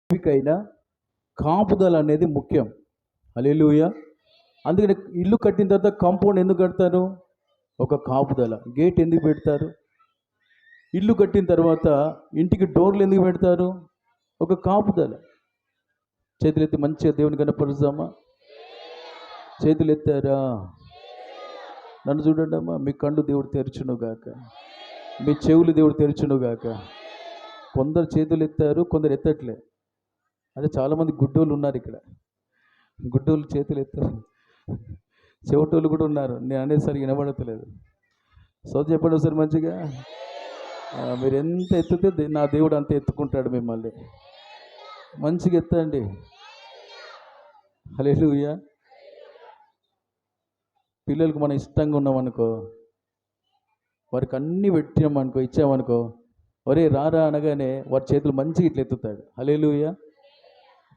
అయినా కాపుదల అనేది ముఖ్యం. హల్లెలూయా. అందుకని ఇల్లు కట్టిన తర్వాత కాంపౌండ్ ఎందుకు కడతారు? ఒక కాపుదల. గేట్ ఎందుకు పెడతారు? ఇల్లు కట్టిన తర్వాత ఇంటికి డోర్లు ఎందుకు పెడతారు? ఒక కాపుదల. చేతులెత్తి మంచిగా దేవుని కనపరుస్తామా? చేతులు ఎత్తారా? నన్ను చూడండి అమ్మా. మీ కళ్ళు దేవుడు తెరచునుగాక, మీ చెవులు దేవుడు తెరచునుగాక. కొందరు చేతులు ఎత్తారు, కొందరు ఎత్తట్లే. అంటే చాలామంది గుడ్డోళ్ళు ఉన్నారు ఇక్కడ. గుడ్డోళ్ళు చేతులు ఎత్తారు, చెవిటోళ్ళు కూడా ఉన్నారు. నేను అనేసరికి వినబడతలేదు. సో చెప్పండి ఒకసారి మంచిగా. మీరు ఎంత ఎత్తితే నా దేవుడు అంత ఎత్తుకుంటాడు మిమ్మల్ని. మంచిగా ఎత్తండి. హల్లెలూయా. పిల్లలకు మనం ఇష్టంగా ఉన్నామనుకో, వారికి అన్నీ పెట్టామనుకో, ఇచ్చామనుకో, ఒరే రారా అనగానే వారి చేతులు మంచిగా ఇట్లా ఎత్తుతాడు. హల్లెలూయా.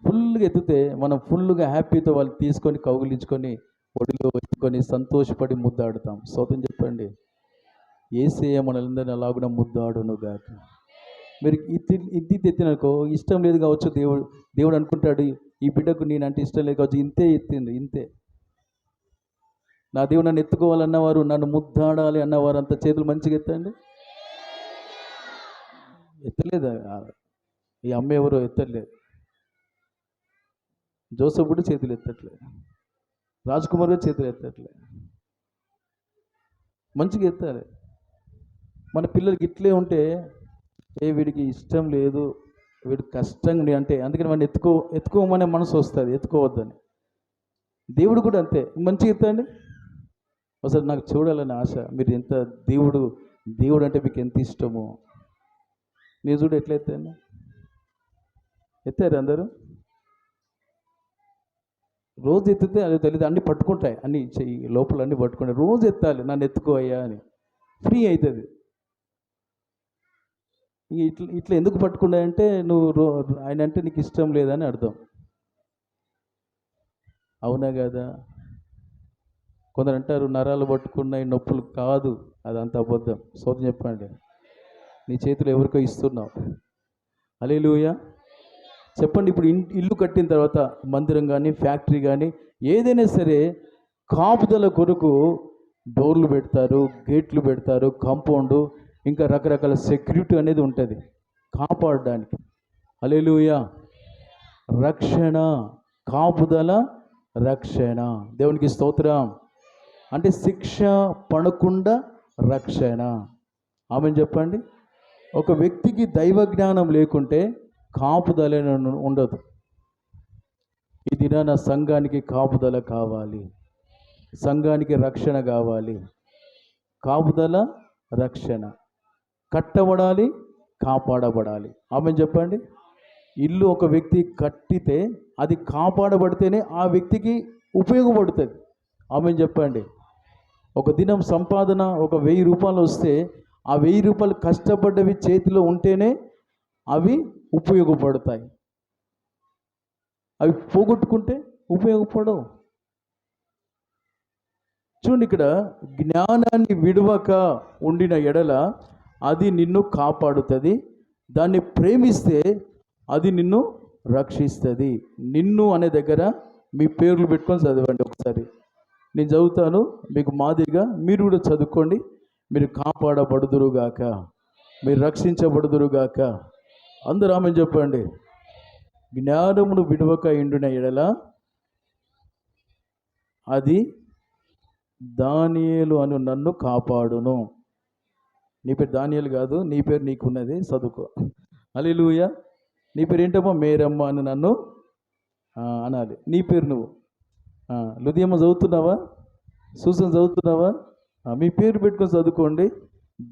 ఫుల్గా ఎత్తితే మనం ఫుల్గా హ్యాపీతో వాళ్ళు తీసుకొని కౌగిలించుకొని ఒడిలో ఎత్తుకొని సంతోషపడి ముద్దాడుతాం. స్తోత్రం చెప్పండి. యేసయ్య మనల్ని అలాగున ముద్దాడునుగాక. మీరు ఇది ఎత్తిననుకో, ఇష్టం లేదు కావచ్చు, దేవుడు అనుకుంటాడు ఈ బిడ్డకు నేనంటే ఇష్టం లేదు కావచ్చు, ఇంతే ఎత్తింది, ఇంతే. నా దేవుడు నన్ను ఎత్తుకోవాలన్నవారు, నన్ను ముద్దాడాలి అన్నవారు అంత చేతులు మంచిగా ఎత్తండి. ఎత్తలేదా? ఈ అమ్మ ఎవరో ఎత్తలేదు. జోసఫ్ కూడా చేతులు ఎత్తట్లేదు. రాజ్ కుమార్ కూడా చేతులు ఎత్తట్లేదు. మంచిగా ఎత్తాలి. మన పిల్లలకి ఇట్లే ఉంటే, వీడికి ఇష్టం లేదు, వీడికి కష్టంగా అంటే, అందుకని వాడిని ఎత్తుకోమనే మనసు వస్తుంది, ఎత్తుకోవద్దని. దేవుడు కూడా అంతే, మంచిగా ఎత్తండి. అసలు నాకు చూడాలని ఆశ. మీరు ఎంత దేవుడు అంటే మీకు ఎంత ఇష్టమో. మీరు చూడు ఎట్లా ఎత్తండి. ఎత్తారు అందరూ? రోజు ఎత్తితే అది తెలియదు, అన్నీ పట్టుకుంటాయి, అన్నీ చెయ్యి లోపల అన్నీ పట్టుకుంటాయి. రోజు ఎత్తాలి, నన్ను ఎత్తుకో అయ్యా అని. ఫ్రీ అవుతుంది. ఇట్లా ఎందుకు పట్టుకున్నాయంటే నువ్వు ఆయన అంటే నీకు ఇష్టం లేదని అర్థం. అవునా కదా? కొందరు అంటారు నరాలు పట్టుకున్నాయి నొప్పులు. కాదు, అదంతా అబద్ధం. సోదం చెప్పండి. నీ చేతులు ఎవరికో ఇస్తున్నావు. హల్లెలూయా. చెప్పండి. ఇప్పుడు ఇల్లు కట్టిన తర్వాత మందిరం కానీ ఫ్యాక్టరీ కానీ ఏదైనా సరే కాపుదల కొరకు డోర్లు పెడతారు, గేట్లు పెడతారు, కాంపౌండ్, ఇంకా రకరకాల సెక్యూరిటీ అనేది ఉంటుంది కాపాడడానికి. హల్లెలూయా. రక్షణ, కాపుదల, రక్షణ. దేవునికి స్తోత్రం. అంటే శిక్ష పడకుండా రక్షణ. ఆమెను చెప్పండి. ఒక వ్యక్తికి దైవ జ్ఞానం లేకుంటే కాపుదల ఉండదు. ఈ దినాన సంఘానికి కాపుదల కావాలి, సంఘానికి రక్షణ కావాలి. కాపుదల, రక్షణ. కట్టబడాలి, కాపాడబడాలి. ఆమెను చెప్పండి. ఇల్లు ఒక వ్యక్తి కట్టితే అది కాపాడబడితేనే ఆ వ్యక్తికి ఉపయోగపడుతుంది. ఆమెను చెప్పండి. ఒక దినం సంపాదన ఒక 1000 రూపాయలు వస్తే ఆ 1000 రూపాయలు కష్టపడ్డవి చేతిలో ఉంటేనే అవి ఉపయోగపడతాయి. అవి పోగొట్టుకుంటే ఉపయోగపడవు. చూడండి, ఇక్కడ జ్ఞానాన్ని విడవక ఉండిన ఎడల అది నిన్ను కాపాడుతుంది. దాన్ని ప్రేమిస్తే అది నిన్ను రక్షిస్తుంది. నిన్ను అనే దగ్గర మీ పేర్లు పెట్టుకొని చదవండి ఒకసారి. నేను చదువుతాను మీకు మాదిరిగా, మీరు కూడా చదువుకోండి. మీరు కాపాడబడుదురుగాక, మీరు రక్షించబడుదురుగాక. అందరూ ఆమె చెప్పండి. జ్ఞానమును విడవక ఇండున ఎడల అది దానియేలు అను నన్ను కాపాడును. నీ పేరు దానియేలు కాదు, నీ పేరు నీకున్నది, చదువుకో. హల్లెలూయా. నీ పేరు ఏంటమ్మా? మేరమ్మ అని నన్ను అనాలి. నీ పేరు నువ్వు లుదియమ్మ చదువుతున్నావా? సూసన్ చదువుతున్నావా? మీ పేరు పెట్టుకొని చదువుకోండి.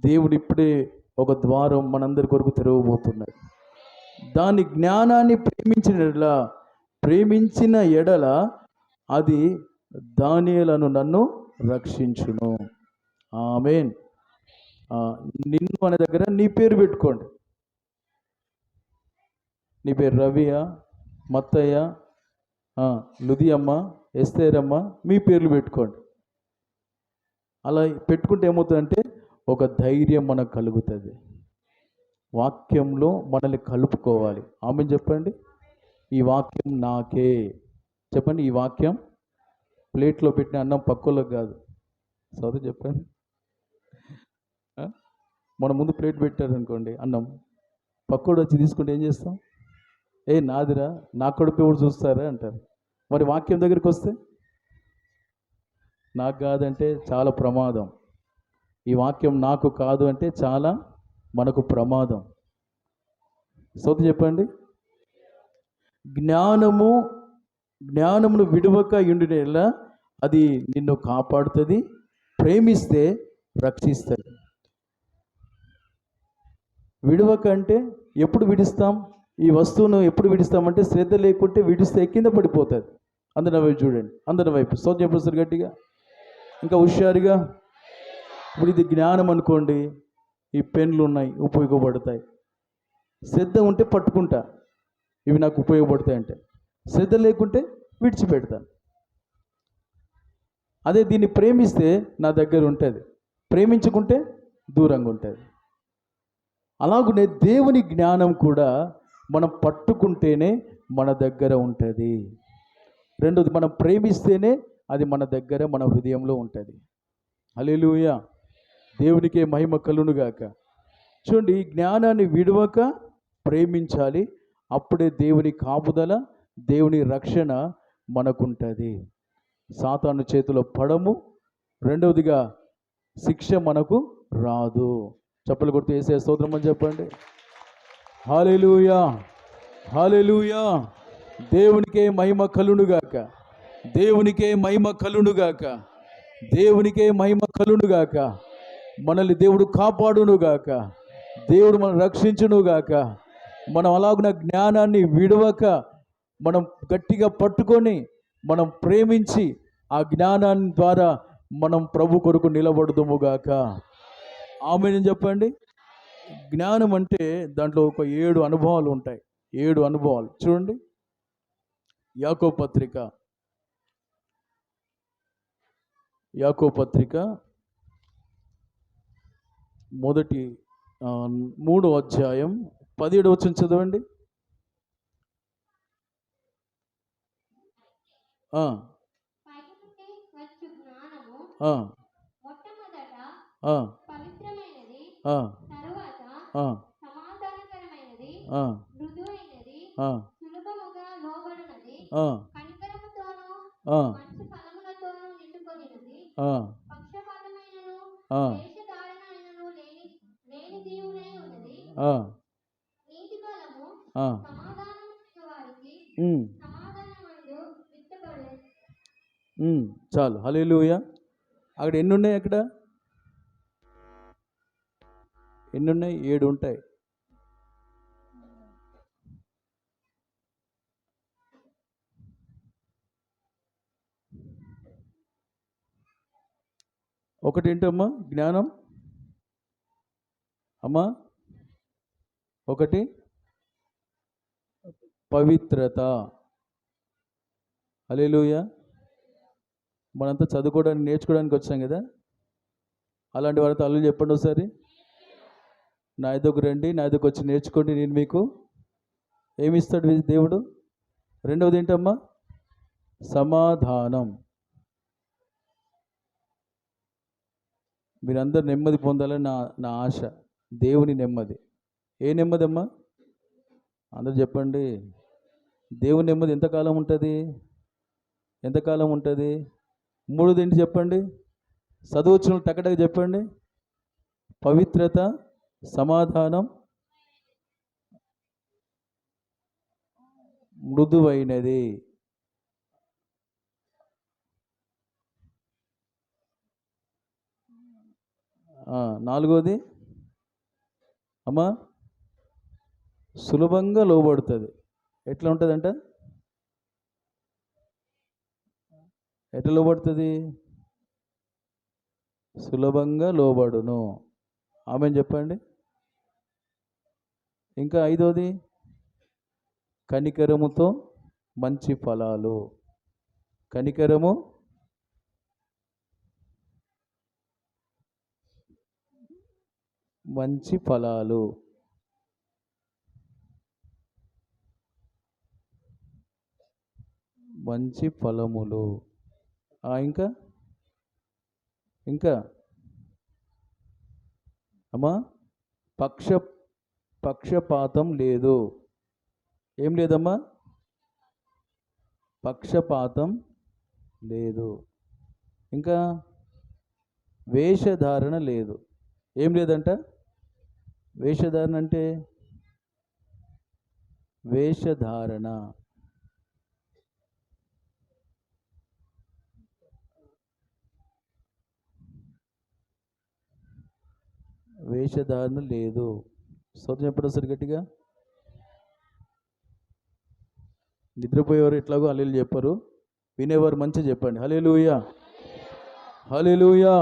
దేవుడు ఇప్పుడే ఒక ద్వారం మనందరి కొరకు తెరవబోతున్నాడు. దాని జ్ఞానాన్ని ప్రేమించిన ఎడల అది దానియేలను నన్ను రక్షించును. ఆమేన్. నిన్ను అనే దగ్గర నీ పేరు పెట్టుకోండి. నీ పేరు రవియా, మత్తయ్య, లుదియమ్మ, ఎస్తేరమ్మ, మీ పేర్లు పెట్టుకోండి. అలా పెట్టుకుంటే ఏమవుతుందంటే ఒక ధైర్యం మనకు కలుగుతుంది. వాక్యంలో మనల్ని కలుపుకోవాలి. ఆమె చెప్పండి. ఈ వాక్యం నాకే. చెప్పండి, ఈ వాక్యం ప్లేట్లో పెట్టిన అన్నం పక్కోళ్ళకి కాదు. చదువు చెప్పండి. మన ముందు ప్లేట్ పెట్టారు అనుకోండి అన్నం, పక్కోడు వచ్చి తీసుకుంటే ఏం చేస్తాం? ఏ నాదిరా, నా కడుపు ఎవరు చూస్తారా అంటారు. మరి వాక్యం దగ్గరికి వస్తే నాకు కాదంటే చాలా ప్రమాదం. ఈ వాక్యం నాకు కాదు అంటే చాలా మనకు ప్రమాదం. సోది చెప్పండి. జ్ఞానమును విడువక ఉండునేలా అది నిన్ను కాపాడుతుంది, ప్రేమిస్తే రక్షిస్తుంది. విడువక అంటే ఎప్పుడు విడుస్తాం? ఈ వస్తువును ఎప్పుడు విడుస్తామంటే శ్రద్ధ లేకుంటే విడిస్తే కింద పడిపోతుంది. అందరి వైపు చూడండి, అందరి వైపు సోది చెప్పేస్తారు గట్టిగా, ఇంకా హుషారుగా. ఇప్పుడు ఇది జ్ఞానం అనుకోండి, ఈ పెన్లు ఉన్నాయి, ఉపయోగపడతాయి. శ్రద్ధ ఉంటే పట్టుకుంటా, ఇవి నాకు ఉపయోగపడతాయి అంటే. శ్రద్ధ లేకుంటే విడిచిపెడతాను. అదే దీన్ని ప్రేమిస్తే నా దగ్గర ఉంటుంది, ప్రేమించుకుంటే దూరంగా ఉంటుంది. అలాగనే దేవుని జ్ఞానం కూడా మనం పట్టుకుంటేనే మన దగ్గర ఉంటుంది. రెండోది, మనం ప్రేమిస్తేనే అది మన దగ్గర, మన హృదయంలో ఉంటుంది. హల్లెలూయా, దేవునికే మహిమ కలుగునుగాక. చూడండి, ఈ జ్ఞానాన్ని విడవక ప్రేమించాలి. అప్పుడే దేవుని కాపుదల, దేవుని రక్షణ మనకుంటుంది. సాతాను చేతిలో పడము. రెండవదిగా, శిక్ష మనకు రాదు. చప్పలు కొడుతూ యేసయ్య స్తోత్రం అని చెప్పండి. హల్లెలూయా, హల్లెలూయా. దేవునికే మహిమ కలుగునుగాక, దేవునికే మహిమ కలుగునుగాక, దేవునికే మహిమ కలుగునుగాక. మనల్ని దేవుడు కాపాడునుగాక, దేవుడు మనం రక్షించునుగాక. మనం అలాగున జ్ఞానాన్ని విడవక మనం గట్టిగా పట్టుకొని మనం ప్రేమించి ఆ జ్ఞానాన్ని ద్వారా మనం ప్రభు కొరకు నిలబడుదుముగాక. ఆమేన్ చెప్పండి. జ్ఞానం అంటే దాంట్లో ఒక 7 అనుభవాలు ఉంటాయి. 7 అనుభవాలు చూడండి. యాకోబు పత్రిక మొదటి 3వ అధ్యాయం 17వ వచనం చదవండి. చాలు. హల్లెలూయా. అక్కడ ఎన్ని ఉన్నాయి? అక్కడ ఎన్ని ఉన్నాయి? 7 ఉంటాయి. ఒకటి ఏంటమ్మా? జ్ఞానం అమ్మా. ఒకటి పవిత్రత. హల్లెలూయా. మనంతా చదువుకోవడానికి, నేర్చుకోవడానికి వచ్చాం కదా. అలాంటి వారితో అల్లు చెప్పండి ఒకసారి. నా ఎదుగు రండి, నా ఎదుగు వచ్చి నేర్చుకోండి, నేను మీకు ఏమిస్తాడు దేవుడు. రెండవది ఏంటమ్మా? సమాధానం. మీరందరూ నెమ్మది పొందాలని నా ఆశ. దేవుని నెమ్మది. ఏ నెమ్మది అమ్మా? అందరూ చెప్పండి. దేవుని నెమ్మది ఎంతకాలం ఉంటుంది? ఎంతకాలం ఉంటుంది? 3 ఏంటి చెప్పండి. చదువుచ్చిన టకటక చెప్పండి. పవిత్రత, సమాధానం, మృదువైనది. నాలుగోది అమ్మా, సులభంగా లోబడుతుంది. ఎట్లా ఉంటుందంట? ఎట్లా లోబడుతుంది? సులభంగా లోబడును. ఆమెను చెప్పండి. ఇంకా 5వది కనికరముతో మంచి ఫలాలు. కనికరము, మంచి ఫలాలు. మంచి ఫలములు. ఇంకా ఇంకా అమ్మా, పక్షపాతం లేదు. ఏం లేదమ్మా? పక్షపాతం లేదు. ఇంకా వేషధారణ లేదు. ఏం లేదంట? వేషధారణ అంటే వేషధారణ వేషధారణ లేదు. స్తోత్రం ఎప్పుడు వస్తారు గట్టిగా? నిద్రపోయేవారు ఎట్లాగో హల్లెలూయా చెప్పరు, వినేవారు మంచిగా చెప్పండి హల్లెలూయా, హల్లెలూయా.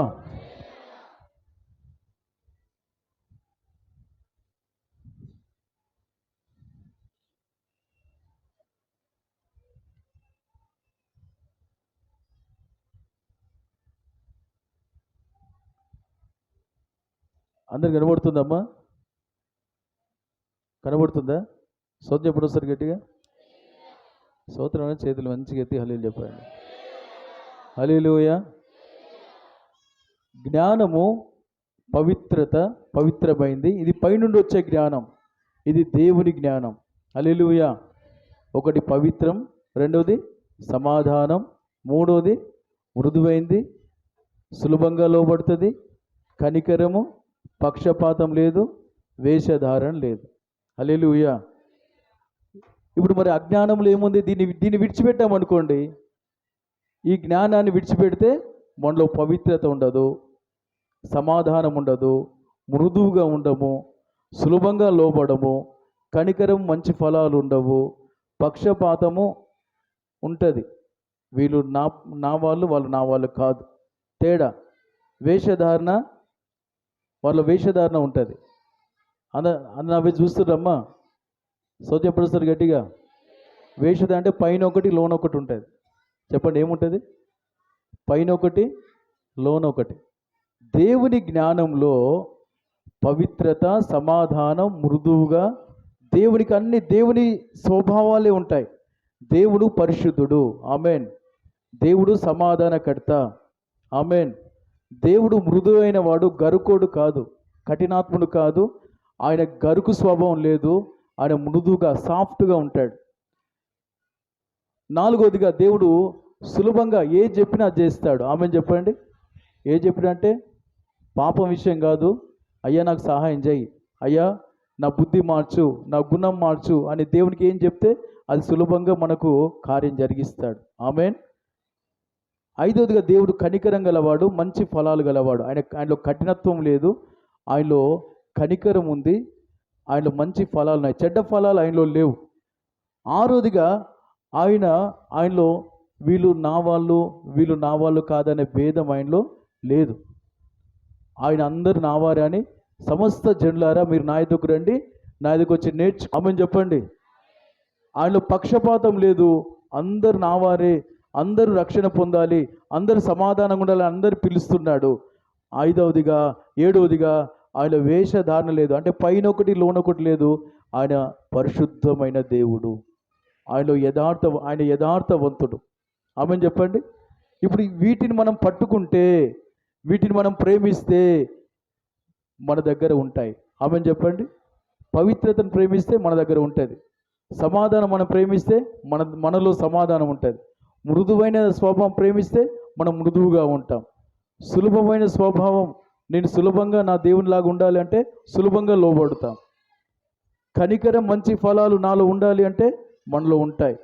అందరు కనబడుతుందమ్మా? కనబడుతుందా? స్తోత్రం ఎప్పుడు వస్తారు గట్టిగా? స్తోత్రం చేతులు మంచిగా ఎత్తి హల్లెలూయా చెప్పండి హల్లెలూయా. జ్ఞానము పవిత్రమైంది. ఇది పైనుండి వచ్చే జ్ఞానం, ఇది దేవుని జ్ఞానం. హల్లెలూయా. ఒకటి పవిత్రం, రెండవది సమాధానం, మూడవది మృదువైంది, సులభంగా లోబడుతుంది, కనికరము, పక్షపాతం లేదు, వేషధారణ లేదు. హల్లెలూయా. ఇప్పుడు మరి అజ్ఞానంలో ఏముంది? దీన్ని విడిచిపెట్టామనుకోండి, ఈ జ్ఞానాన్ని విడిచిపెడితే మనలో పవిత్రత ఉండదు, సమాధానం ఉండదు, మృదువుగా ఉండము, సులభంగా లోబడము, కనికరం మంచి ఫలాలు ఉండవు, పక్షపాతము ఉంటుంది. వీళ్ళు నా వాళ్ళు, వాళ్ళు నా వాళ్ళు కాదు, తేడా. వేషధారణ, వాళ్ళ వేషధారణ ఉంటుంది. అవి చూస్తురమ్మా? సోది ఎప్పుడు వస్తారు గట్టిగా? వేషధారణ అంటే పైన ఒకటి లోన ఒకటి ఉంటుంది. చెప్పండి ఏముంటుంది? పైన ఒకటి లోన ఒకటి. దేవుని జ్ఞానంలో పవిత్రత, సమాధానం, మృదువుగా, దేవుని స్వభావాలే ఉంటాయి. దేవుడు పరిశుద్ధుడు, ఆమెన్. దేవుడు సమాధానకర్త, ఆమెన్. దేవుడు మృదువైన వాడు, గరుకోడు కాదు, కఠినాత్ముడు కాదు. ఆయన గరుకు స్వభావం లేదు, ఆయన మృదువుగా సాఫ్ట్గా ఉంటాడు. నాలుగోదిగా దేవుడు సులభంగా ఏ చెప్పినా చేస్తాడు, ఆమెన్ చెప్పండి. ఏ చెప్పినా అంటే పాపం విషయం కాదు, అయ్యా నాకు సహాయం చేయి, అయ్యా నా బుద్ధి మార్చు, నా గుణం మార్చు అని దేవునికి ఏం చెప్తే అది సులభంగా మనకు కార్యం జరిగిస్తాడు, ఆమెన్. ఐదవదిగా దేవుడు కనికరం గలవాడు, మంచి ఫలాలు గలవాడు. ఆయనలో కఠినత్వం లేదు, ఆయనలో కనికరం ఉంది, ఆయనలో మంచి ఫలాలు ఉన్నాయి, చెడ్డ ఫలాలు ఆయనలో లేవు. ఆరోదిగా ఆయనలో వీళ్ళు నా వాళ్ళు కాదనే భేదం ఆయనలో లేదు. ఆయన అందరు నావారే అని, సమస్త జనులారా మీరు నా ఎదుకు రండి, నా ఎదుకు వచ్చి ఆమెన్ చెప్పండి. ఆయనలో పక్షపాతం లేదు, అందరు నావారే, అందరూ రక్షణ పొందాలి, అందరు సమాధానంగా ఉండాలి, అందరు పిలుస్తున్నాడు. ఏడవదిగా ఆయన వేషధారణ లేదు, అంటే పైన ఒకటి లోన ఒకటి లేదు. ఆయన పరిశుద్ధమైన దేవుడు, ఆయన యథార్థవంతుడు, ఆమెన్ చెప్పండి. ఇప్పుడు వీటిని మనం పట్టుకుంటే, వీటిని మనం ప్రేమిస్తే మన దగ్గర ఉంటాయి, ఆమెన్ చెప్పండి. పవిత్రతను ప్రేమిస్తే మన దగ్గర ఉంటుంది, సమాధానం మనం ప్రేమిస్తే మనలో సమాధానం ఉంటుంది, మృదువైన స్వభావం ప్రేమిస్తే మనం మృదువుగా ఉంటాం, సులభమైన స్వభావం, నేను సులభంగా నా దేవునిలాగా ఉండాలి అంటే సులభంగా లోబడతాం, కనికరం మంచి ఫలాలు నాలో ఉండాలి అంటే మనలో ఉంటాయి.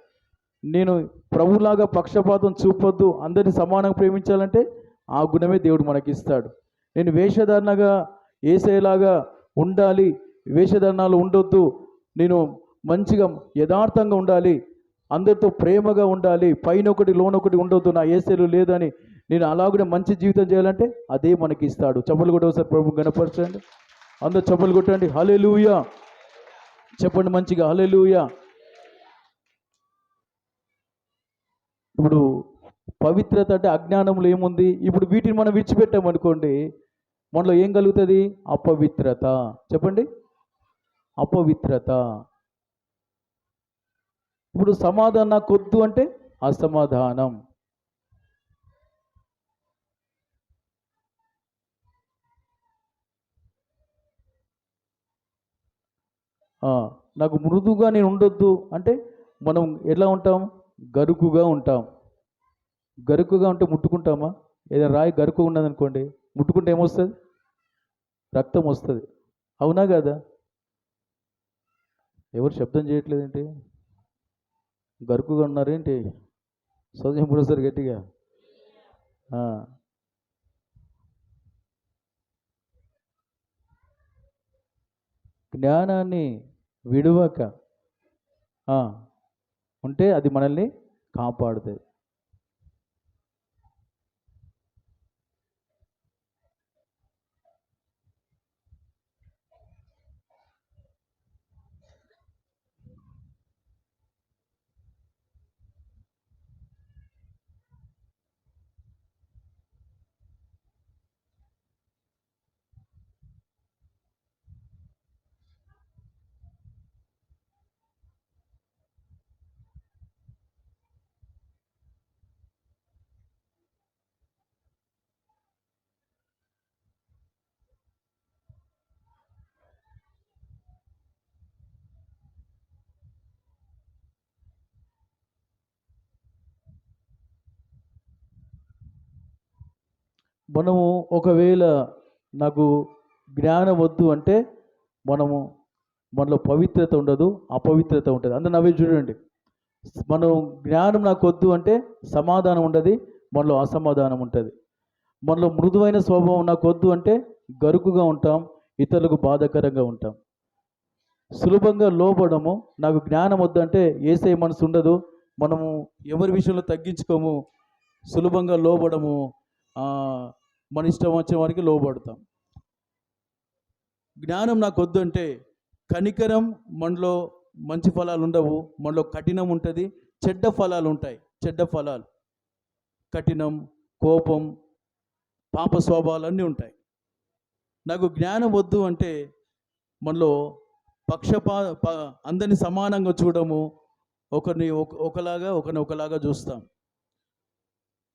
నేను ప్రభులాగా పక్షపాతం చూపొద్దు, అందరిని సమానంగా ప్రేమించాలంటే ఆ గుణమే దేవుడు మనకిస్తాడు. నేను వేషధారణగా ఏసేలాగా ఉండాలి, వేషధారణలో ఉండొద్దు, నేను మంచిగా యథార్థంగా ఉండాలి, అందరితో ప్రేమగా ఉండాలి, పైన ఒకటి లోనొకటి ఉండొద్దు, నా ఏసేలు లేదని నేను అలాగనే మంచి జీవితం చేయాలంటే అదే మనకి ఇస్తాడు. చప్పలు కొట్టవసారి ప్రభు గణపరచండి, అందరూ చప్పలు కొట్టండి హల్లెలూయా చెప్పండి మంచిగా హల్లెలూయా. ఇప్పుడు పవిత్రత అంటే అజ్ఞానంలో ఏముంది? ఇప్పుడు వీటిని మనం విడిచిపెట్టామనుకోండి, మనలో ఏం కలుగుతుంది? అపవిత్రత. చెప్పండి, అపవిత్రత. ఇప్పుడు సమాధానం నాకు వద్దు అంటే అసమాధానం. నాకు మృదువుగా నేను ఉండొద్దు అంటే మనం ఎలా ఉంటాం? గరుకుగా ఉంటాం. గరుకుగా ఉంటే ముట్టుకుంటామా? ఏదైనా రాయి గరుకు ఉన్నదనుకోండి, ముట్టుకుంటే ఏమొస్తుంది? రక్తం వస్తుంది. అవునా కదా? ఎవరు శబ్దం చేయట్లేదేంటి? గరుకుగా ఉన్నారేంటి? సౌజన్యం పురుస్తారు గట్టిగా. జ్ఞానాన్ని విడువక ఉంటే అది మనల్ని కాపాడుతుంది. మనము ఒకవేళ నాకు జ్ఞానం వద్దు అంటే మనలో పవిత్రత ఉండదు, అపవిత్రత ఉంటుంది. అందరూ నవ్వి చూడండి. మనం జ్ఞానం నాకు వద్దు అంటే సమాధానం ఉండదు, మనలో అసమాధానం ఉంటుంది. మనలో మృదువైన స్వభావం నాకు వద్దు అంటే గరుకుగా ఉంటాం, ఇతరులకు బాధాకరంగా ఉంటాం. సులభంగా లోబడము. నాకు జ్ఞానం వద్దు అంటే ఏసై మనసు ఉండదు, మనము ఎవరి విషయంలో తగ్గించుకోము, సులభంగా లోబడము, మన ఇష్టం వచ్చే వారికి లోబడతాం. జ్ఞానం నాకు వద్దు అంటే కనికరం, మనలో మంచి ఫలాలు ఉండవు, మనలో కఠినం ఉంటుంది, చెడ్డ ఫలాలు ఉంటాయి. చెడ్డ ఫలాలు, కఠినం, కోపం, పాప స్వభావాలు అన్నీ ఉంటాయి. నాకు జ్ఞానం వద్దు అంటే మనలో అందరినీ సమానంగా చూడము, ఒకరిని ఒకలాగా చూస్తాం.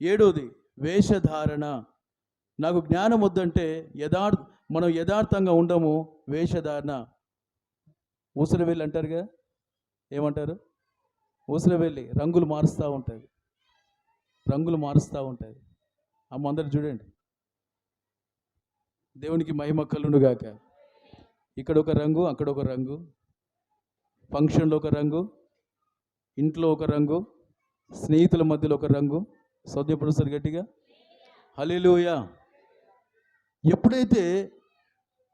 7వది వేషధారణ. నాకు జ్ఞానం వద్దంటే మనం యథార్థంగా ఉండము, వేషధారణ. ఊసరవెల్లి అంటారుగా, ఏమంటారు? ఊసరవెల్లి రంగులు మారుస్తూ ఉంటుంది, అమ్మ అందరు చూడండి. దేవునికి మహిమ కలుగునుగాక. ఇక్కడ ఒక రంగు, అక్కడ ఒక రంగు, ఫంక్షన్లో ఒక రంగు, ఇంట్లో ఒక రంగు, స్నేహితుల మధ్యలో ఒక రంగు. సౌద్యపడుస్తారు గట్టిగా. హల్లెలూయా. ఎప్పుడైతే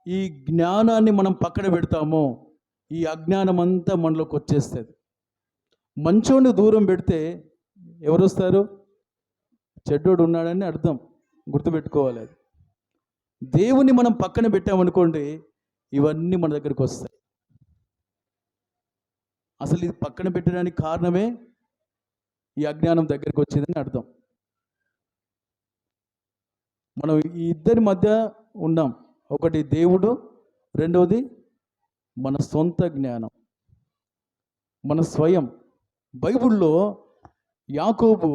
ఈ జ్ఞానాన్ని మనం పక్కన పెడతామో ఈ అజ్ఞానం అంతా మనలోకి వచ్చేస్తుంది. మంచోడిని దూరం పెడితే ఎవరు వస్తారు? చెడ్డోడు ఉన్నాడని అర్థం, గుర్తుపెట్టుకోవాలి. అది దేవుని మనం పక్కన పెట్టామనుకోండి, ఇవన్నీ మన దగ్గరికి వస్తాయి. అసలు ఇది పక్కన పెట్టడానికి కారణమే ఈ అజ్ఞానం దగ్గరికి వచ్చిందని అర్థం. మనం ఈ ఇద్దరి మధ్య ఉన్నాం. ఒకటి దేవుడు, రెండవది మన సొంత జ్ఞానం, మన స్వయం. బైబిల్లో యాకోబు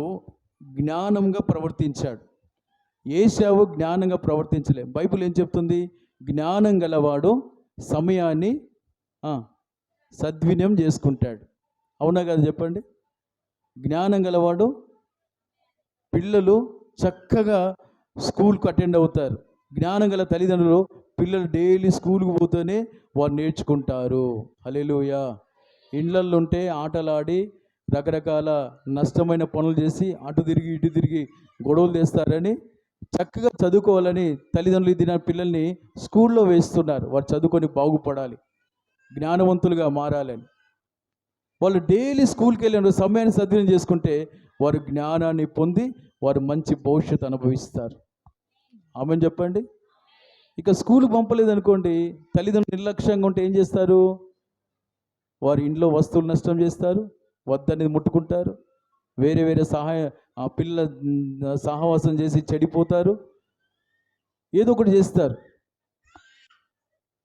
జ్ఞానంగా ప్రవర్తించాడు, ఏశావు జ్ఞానంగా ప్రవర్తించలే. బైబిల్ ఏం చెప్తుంది? జ్ఞానం గలవాడు సమయాన్ని సద్వినియోగం చేసుకుంటాడు. అవునా కదా? చెప్పండి. జ్ఞానం గలవాడు, పిల్లలు చక్కగా స్కూల్కి అటెండ్ అవుతారు. జ్ఞానం గల తల్లిదండ్రులు పిల్లలు డైలీ స్కూల్కి పోతేనే వారు నేర్చుకుంటారు. హల్లెలూయా. ఇండ్లల్లో ఉంటే ఆటలాడి రకరకాల నష్టమైన పనులు చేసి అటు తిరిగి ఇటు తిరిగి గొడవలు చేస్తారని, చక్కగా చదువుకోవాలని తల్లిదండ్రులు దీని పిల్లల్ని స్కూల్లో వేస్తున్నారు. వారు చదువుకొని బాగుపడాలి, జ్ఞానవంతులుగా మారాలని. వాళ్ళు డైలీ స్కూల్కి వెళ్ళిన సమయాన్ని సద్వినియోగం చేసుకుంటే వారు జ్ఞానాన్ని పొంది వారు మంచి భవిష్యత్తు అనుభవిస్తారు. ఆమెను చెప్పండి. ఇక స్కూల్ పంపలేదు అనుకోండి, తల్లిదండ్రులు నిర్లక్ష్యంగా ఉంటే ఏం చేస్తారు? వారి ఇంట్లో వస్తువులు నష్టం చేస్తారు, వద్దనేది ముట్టుకుంటారు, వేరే వేరే పిల్లల సహవాసం చేసి చెడిపోతారు, ఏదో ఒకటి చేస్తారు.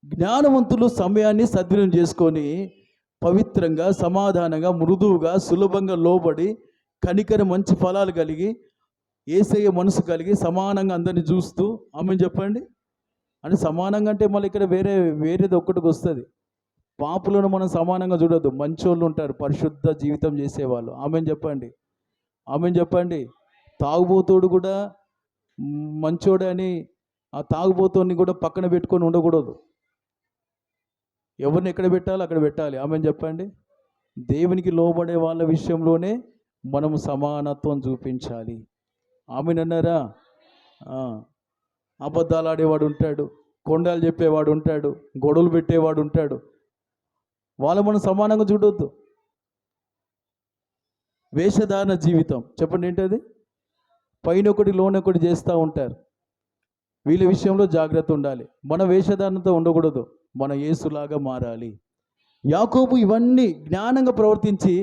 జ్ఞానవంతులు సమయాన్ని సద్వినియోగం చేసుకొని పవిత్రంగా, సమాధానంగా, మృదువుగా, సులభంగా లోబడి కనికర మంచి ఫలాలు కలిగి యేసయ్య మనసు కలిగి సమానంగా అందరిని చూస్తూ ఆమె చెప్పండి. అంటే సమానంగా అంటే మళ్ళీ ఇక్కడ వేరేది ఒక్కటికి వస్తుంది. పాపులను మనం సమానంగా చూడొద్దు. మంచోళ్ళు ఉంటారు, పరిశుద్ధ జీవితం చేసేవాళ్ళు. ఆమెను చెప్పండి, ఆమెను చెప్పండి. తాగుబోతోడు కూడా మంచోడే అని ఆ తాగుబోతోని కూడా పక్కన పెట్టుకొని ఉండకూడదు. ఎవరిని ఎక్కడ పెట్టాలో అక్కడ పెట్టాలి. ఆమెను చెప్పండి. దేవునికి లోబడే వాళ్ళ విషయంలోనే మనం సమానత్వం చూపించాలి. ఆమెనన్నారా? అబద్ధాలు ఆడేవాడు ఉంటాడు, కొండాలు చెప్పేవాడు ఉంటాడు, గొడవలు పెట్టేవాడు ఉంటాడు. వాళ్ళు మనం సమానంగా చూడొద్దు. వేషధారణ జీవితం చెప్పండి ఏంటది? పైన ఒకటి లోనొకటి చేస్తూ ఉంటారు. వీళ్ళ విషయంలో జాగ్రత్త ఉండాలి. మన వేషధారణతో ఉండకూడదు, మన యేసులాగా మారాలి. యాకోబు ఇవన్నీ జ్ఞానంగా ప్రవర్తించి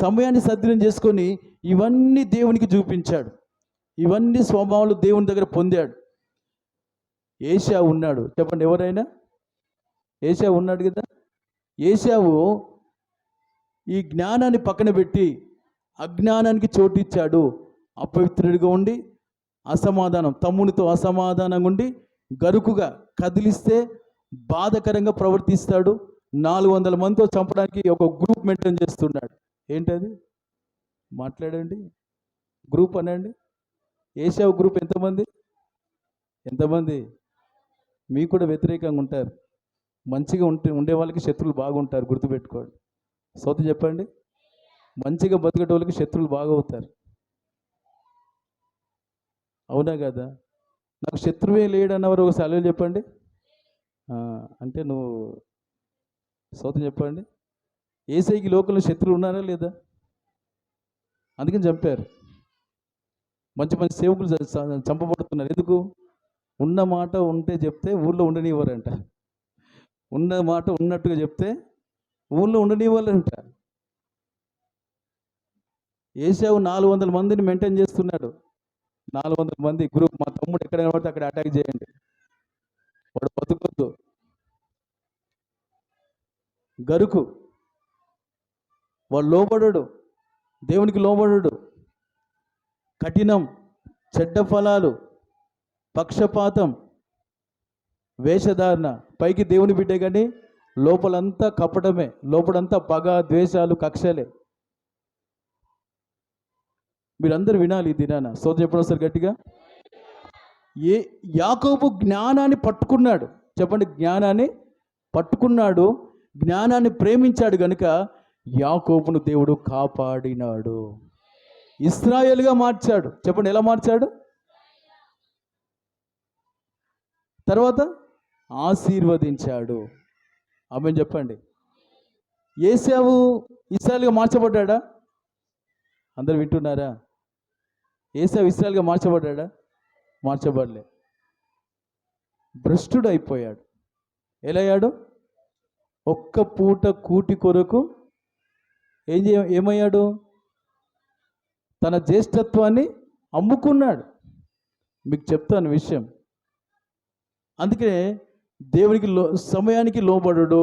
సమయాన్ని సద్వినియోగం చేసుకొని ఇవన్నీ దేవునికి చూపించాడు. ఇవన్నీ స్వభావాలు దేవుని దగ్గర పొందాడు. ఏశావు ఉన్నాడు, చెప్పండి ఎవరైనా. ఏశావు ఉన్నాడు కదా. ఏశావు ఈ జ్ఞానాన్ని పక్కన పెట్టి అజ్ఞానానికి చోటిచ్చాడు. అపవిత్రుడిగా ఉండి అసమాధానం, తమ్మునితో అసమాధానంగా ఉండి గరుకుగా కదిలిస్తే బాధకరంగా ప్రవర్తిస్తాడు. 400 మందితో చంపడానికి ఒక గ్రూప్ మెయింటైన్ చేస్తున్నాడు. ఏంటది? మాట్లాడండి. గ్రూప్ అనండి. ఏశావు గ్రూప్ ఎంతమంది? ఎంతమంది? మీకు కూడా వ్యతిరేకంగా ఉంటారు. మంచిగా ఉండే వాళ్ళకి శత్రువులు బాగుంటారు, గుర్తుపెట్టుకోండి. సోతి చెప్పండి. మంచిగా బతికేటోళ్ళకి శత్రువులు బాగా అవుతారు. అవునా కదా? నాకు శత్రువే లేడన్నవారు ఒక సెలవు చెప్పండి. అంటే నువ్వు సోతి చెప్పండి. ఏసైకి లోకంలో శత్రువులు ఉన్నారా లేదా? అందుకని చంపారు. మంచి మంచి సేవకులు చంపబడుతున్నారు. ఎందుకు? ఉన్న మాట ఉంటే చెప్తే ఊళ్ళో ఉండనివ్వరంట. ఉన్న మాట ఉన్నట్టుగా చెప్తే ఊళ్ళో ఉండనివ్వాలంట. ఏశావు 400 మందిని మెయింటైన్ చేస్తున్నాడు. 400 మంది గ్రూప్. మా తమ్ముడు ఎక్కడ పడితే అక్కడ అటాక్ చేయండి, వాడు బతుకొద్దు. గరుకు, వాడు లోబడడు, దేవునికి లోబడడు. కఠినం, చెడ్డ ఫలాలు, పక్షపాతం, వేషధారణ. పైకి దేవుని బిడ్డే కానీ లోపలంతా కపటమే, లోపలంతా పగ, ద్వేషాలు, కక్షలే. మీరందరూ వినాలి ఈ దినాన. సోదరు చెప్పడం సార్ గట్టిగా. యాకోబు జ్ఞానాన్ని పట్టుకున్నాడు. చెప్పండి, జ్ఞానాన్ని పట్టుకున్నాడు, జ్ఞానాన్ని ప్రేమించాడు గనుక యాకోబును దేవుడు కాపాడినాడు, ఇశ్రాయేలుగా మార్చాడు. చెప్పండి, ఎలా మార్చాడు? తర్వాత ఆశీర్వదించాడు. ఆమెను చెప్పండి. ఏశావు ఇశ్రాయేలుగా మార్చబడ్డా? అందరు వింటున్నారా? ఏశావు ఇశ్రాయేలుగా మార్చబడ్డా? మార్చబడలే. భ్రష్టుడు అయిపోయాడు. ఎలా అయ్యాడు? ఒక్క పూట కూటి కొరకు ఏమయ్యాడు? తన జ్యేష్ఠత్వాన్ని అమ్ముకున్నాడు. మీకు చెప్తాను విషయం. అందుకే దేవునికి సమయానికి లోబడడు,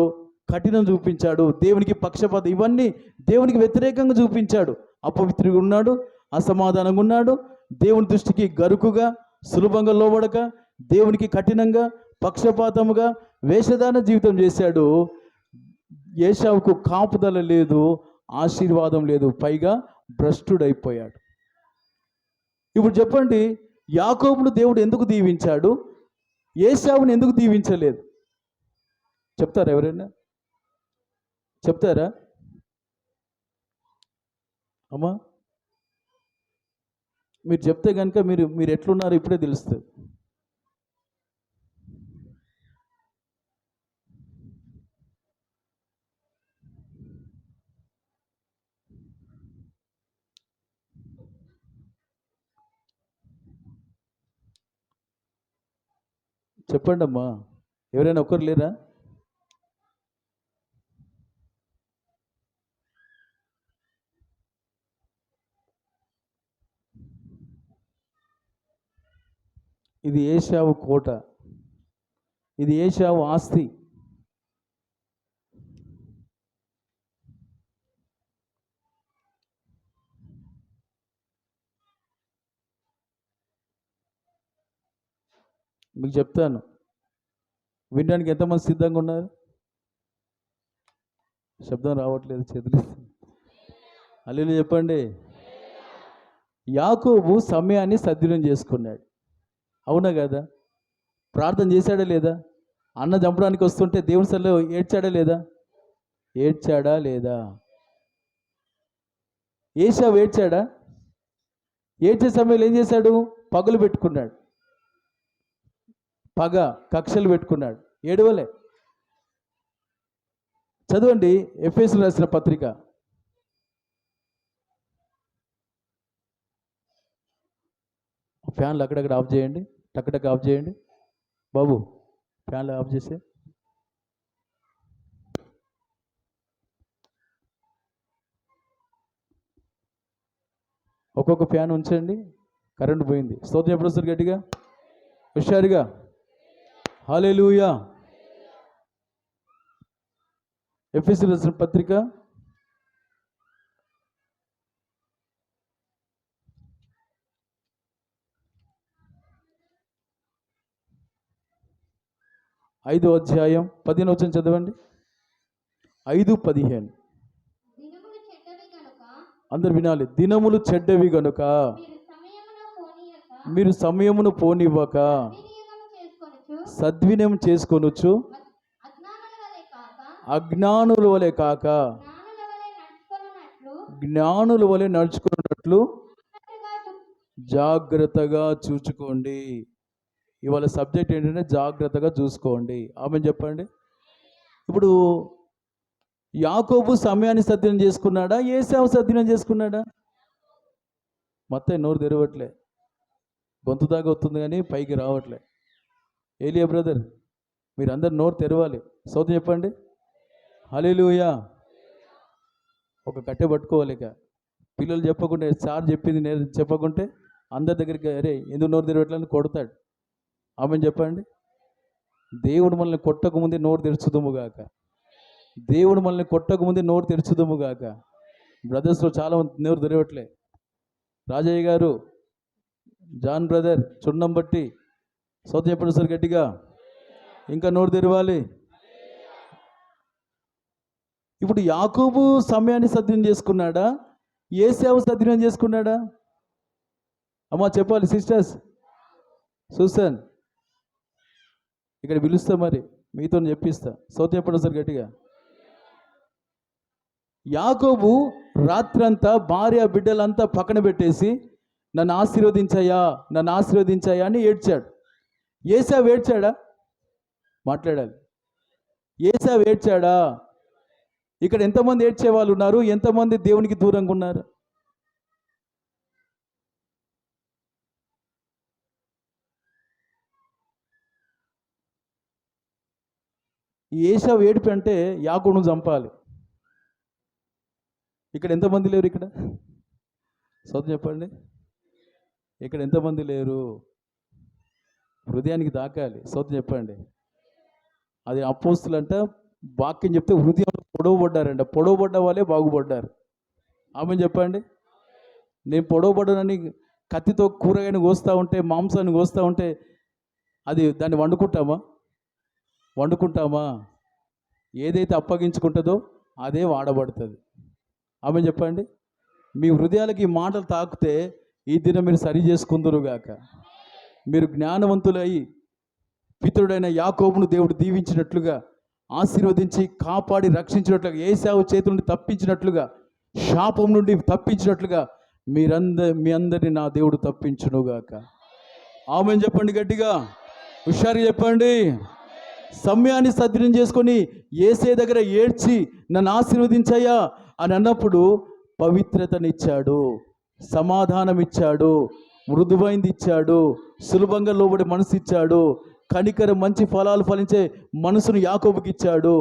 కఠినం చూపించాడు, దేవునికి పక్షపాతం, ఇవన్నీ దేవునికి వ్యతిరేకంగా చూపించాడు. అపవిత్రుగా ఉన్నాడు, అసమాధానంగా ఉన్నాడు, దేవుని దృష్టికి గరుకుగా, సులభంగా లోబడక, దేవునికి కఠినంగా, పక్షపాతముగా వేషధారణ జీవితం చేశాడు. ఏశావుకు కాపుదల లేదు, ఆశీర్వాదం లేదు, పైగా భ్రష్టుడైపోయాడు. ఇప్పుడు చెప్పండి, యాకోబును దేవుడు ఎందుకు దీవించాడు, ఏశావుని ఎందుకు దీవించలేదు? చెప్తారా? ఎవరైనా చెప్తారా అమ్మా? మీరు చెప్తే కనుక మీరు ఎట్లున్నారో ఇప్పుడే తెలుస్తుంది. చెప్పండి అమ్మా. ఎవరైనా ఒక్కరు లేరా? ఇది ఏశావు కోట, ఇది ఏశావు ఆస్తి. మీకు చెప్తాను, వినడానికి ఎంతమంది సిద్ధంగా ఉన్నారు? శబ్దం రావట్లేదు, చేతులు. హల్లెలూయా చెప్పండి. యాకోబు సమయాన్ని సద్వినియోగం చేసుకున్నాడు, అవునా కదా? ప్రార్థన చేశాడా లేదా? అన్న చంపడానికి వస్తుంటే దేవుని సన్నిధిలో ఏడ్చాడా లేదా? ఏడ్చాడా లేదా? ఏశావు ఏడ్చాడా? ఏడ్చే సమయంలో ఏం చేశాడు? పగలు పెట్టుకున్నాడు, పగ కక్షలు పెట్టుకున్నాడు, ఏడవలే. చదవండి ఎఫెసీయులకు రాసిన పత్రిక. ఫ్యాన్లు అక్కడక్కడ ఆఫ్ చేయండి, టక్కటక్క ఆఫ్ చేయండి బాబు, ఫ్యాన్లు ఆఫ్ చేసే. ఒక్కొక్క ఫ్యాన్ ఉంచండి, కరెంట్ పోయింది. స్తోత్రం ఎప్పుడు వస్తారు? గట్టిగా హుషారుగా హల్లెలూయా. ఎఫెసీయులకు రాసిన పత్రిక 5వ అధ్యాయం 15వ వచనం చదవండి. 5:15. అందరు వినాలి. దినములు చెడ్డవి గనుక మీరు సమయమును పోనివ్వక సద్వినియోగం చేసుకొనుచు అజ్ఞానుల వలె కాక జ్ఞానుల వలె నడుచుకున్నట్లు జాగ్రత్తగా చూచుకోండి. ఇవాళ సబ్జెక్ట్ ఏంటంటే జాగ్రత్తగా చూసుకోండి. ఆమె చెప్పండి. ఇప్పుడు యాకోబు సమయాన్ని సద్వినియోగం చేసుకున్నాడా? ఏశావు సద్వినియోగం చేసుకున్నాడా? మొత్తం నోరు తెరవట్లే, గొంతు దాకా వస్తుంది కానీ పైకి రావట్లే. ఏలియా బ్రదర్, మీరందరు నోరు తెరవాలి, సౌతం చెప్పండి. హల్లెలూయా. ఒక కట్టె పట్టుకోవాలి. ఇక పిల్లలు చెప్పకుంటే, సార్ చెప్పింది నేను చెప్పకుంటే అందరి దగ్గరికి అరే ఎందుకు నోరు తెరవట్లని కొడతాడు. ఆమె చెప్పండి. దేవుడు మనల్ని కొట్టకముందే నోరు తెరుచుదుముగాక. దేవుడు మనల్ని కొట్టకముందే నోరు తెరుచుదుముగాక. బ్రదర్స్లో చాలా మంది నోరు తెరవట్లే. రాజయ్య గారు, జాన్ బ్రదర్, చున్నం బట్టి సౌత్ చెప్పండి సార్ గట్టిగా. ఇంకా నోరు తెరవాలి. ఇప్పుడు యాకోబు సమయాన్ని సద్వినియోగం చేసుకున్నాడా? ఏశావు సద్వినియోగం చేసుకున్నాడా? అమ్మా చెప్పాలి సిస్టర్స్. సూసన్ ఇక్కడ పిలుస్తా, మరి మీతో చెప్పిస్తా. సౌత్ చెప్పండి సార్ గట్టిగా. యాకోబు రాత్రంతా భార్య బిడ్డలంతా పక్కన పెట్టేసి నన్ను ఆశీర్వదించాయా, నన్ను ఆశీర్వదించాయా అని ఏడ్చాడు. ఏశావు ఏడ్చాడా? మాట్లాడాలి. ఏశావు ఏడ్చాడా? ఇక్కడ ఎంతమంది ఏడ్చే వాళ్ళు ఉన్నారు? ఎంతమంది దేవునికి దూరంగా ఉన్నారు? ఈ ఏశావు ఏడుపు అంటే యాకోబును చంపాలి. ఇక్కడ ఎంతమంది లేరు? ఇక్కడ సౌత్ చెప్పండి. ఇక్కడ ఎంతమంది లేరు? హృదయానికి తాకాలి. సౌత్ చెప్పండి. అది అపోస్తులంట వాక్యం చెప్తే హృదయం పొడవబడ్డారంట. పొడవబడ్డ వాళ్ళే బాగుపడ్డారు. ఆమె చెప్పండి. నేను పొడవబడ్డానని కత్తితో కూరగాయని కోస్తూ ఉంటే, మాంసాన్ని కోస్తూ ఉంటే అది దాన్ని వండుకుంటామా? వండుకుంటామా? ఏదైతే అప్పగించుకుంటుందో అదే వాడబడుతుంది. ఆమె చెప్పండి. మీ హృదయాలకి ఈ మాటలు తాకితే ఈ దినం మీరు సరి చేసుకుందురుగాక. మీరు జ్ఞానవంతులై పితరుడైన యాకోబును దేవుడు దీవించినట్లుగా, ఆశీర్వదించి కాపాడి రక్షించినట్లుగా, ఏశావు చేతి నుండి తప్పించినట్లుగా, శాపం నుండి తప్పించినట్లుగా మీ అందరినీ నా దేవుడు తప్పించునుగాక. ఆమెన్ చెప్పండి గట్టిగా, హుషారుగా చెప్పండి. సమయాన్ని సద్వినియోగం చేసుకొని యేసే దగ్గర ఏడ్చి నన్ను ఆశీర్వదించాయా అని అన్నప్పుడు పవిత్రతనిచ్చాడు, సమాధానం ఇచ్చాడు, మృదువైంది ఇచ్చాడు, సులభంగా లోబడి మనసు ఇచ్చాడు, కనికర మంచి ఫలాలు ఫలించే మనసును యాకోబుకి ఇచ్చాడు.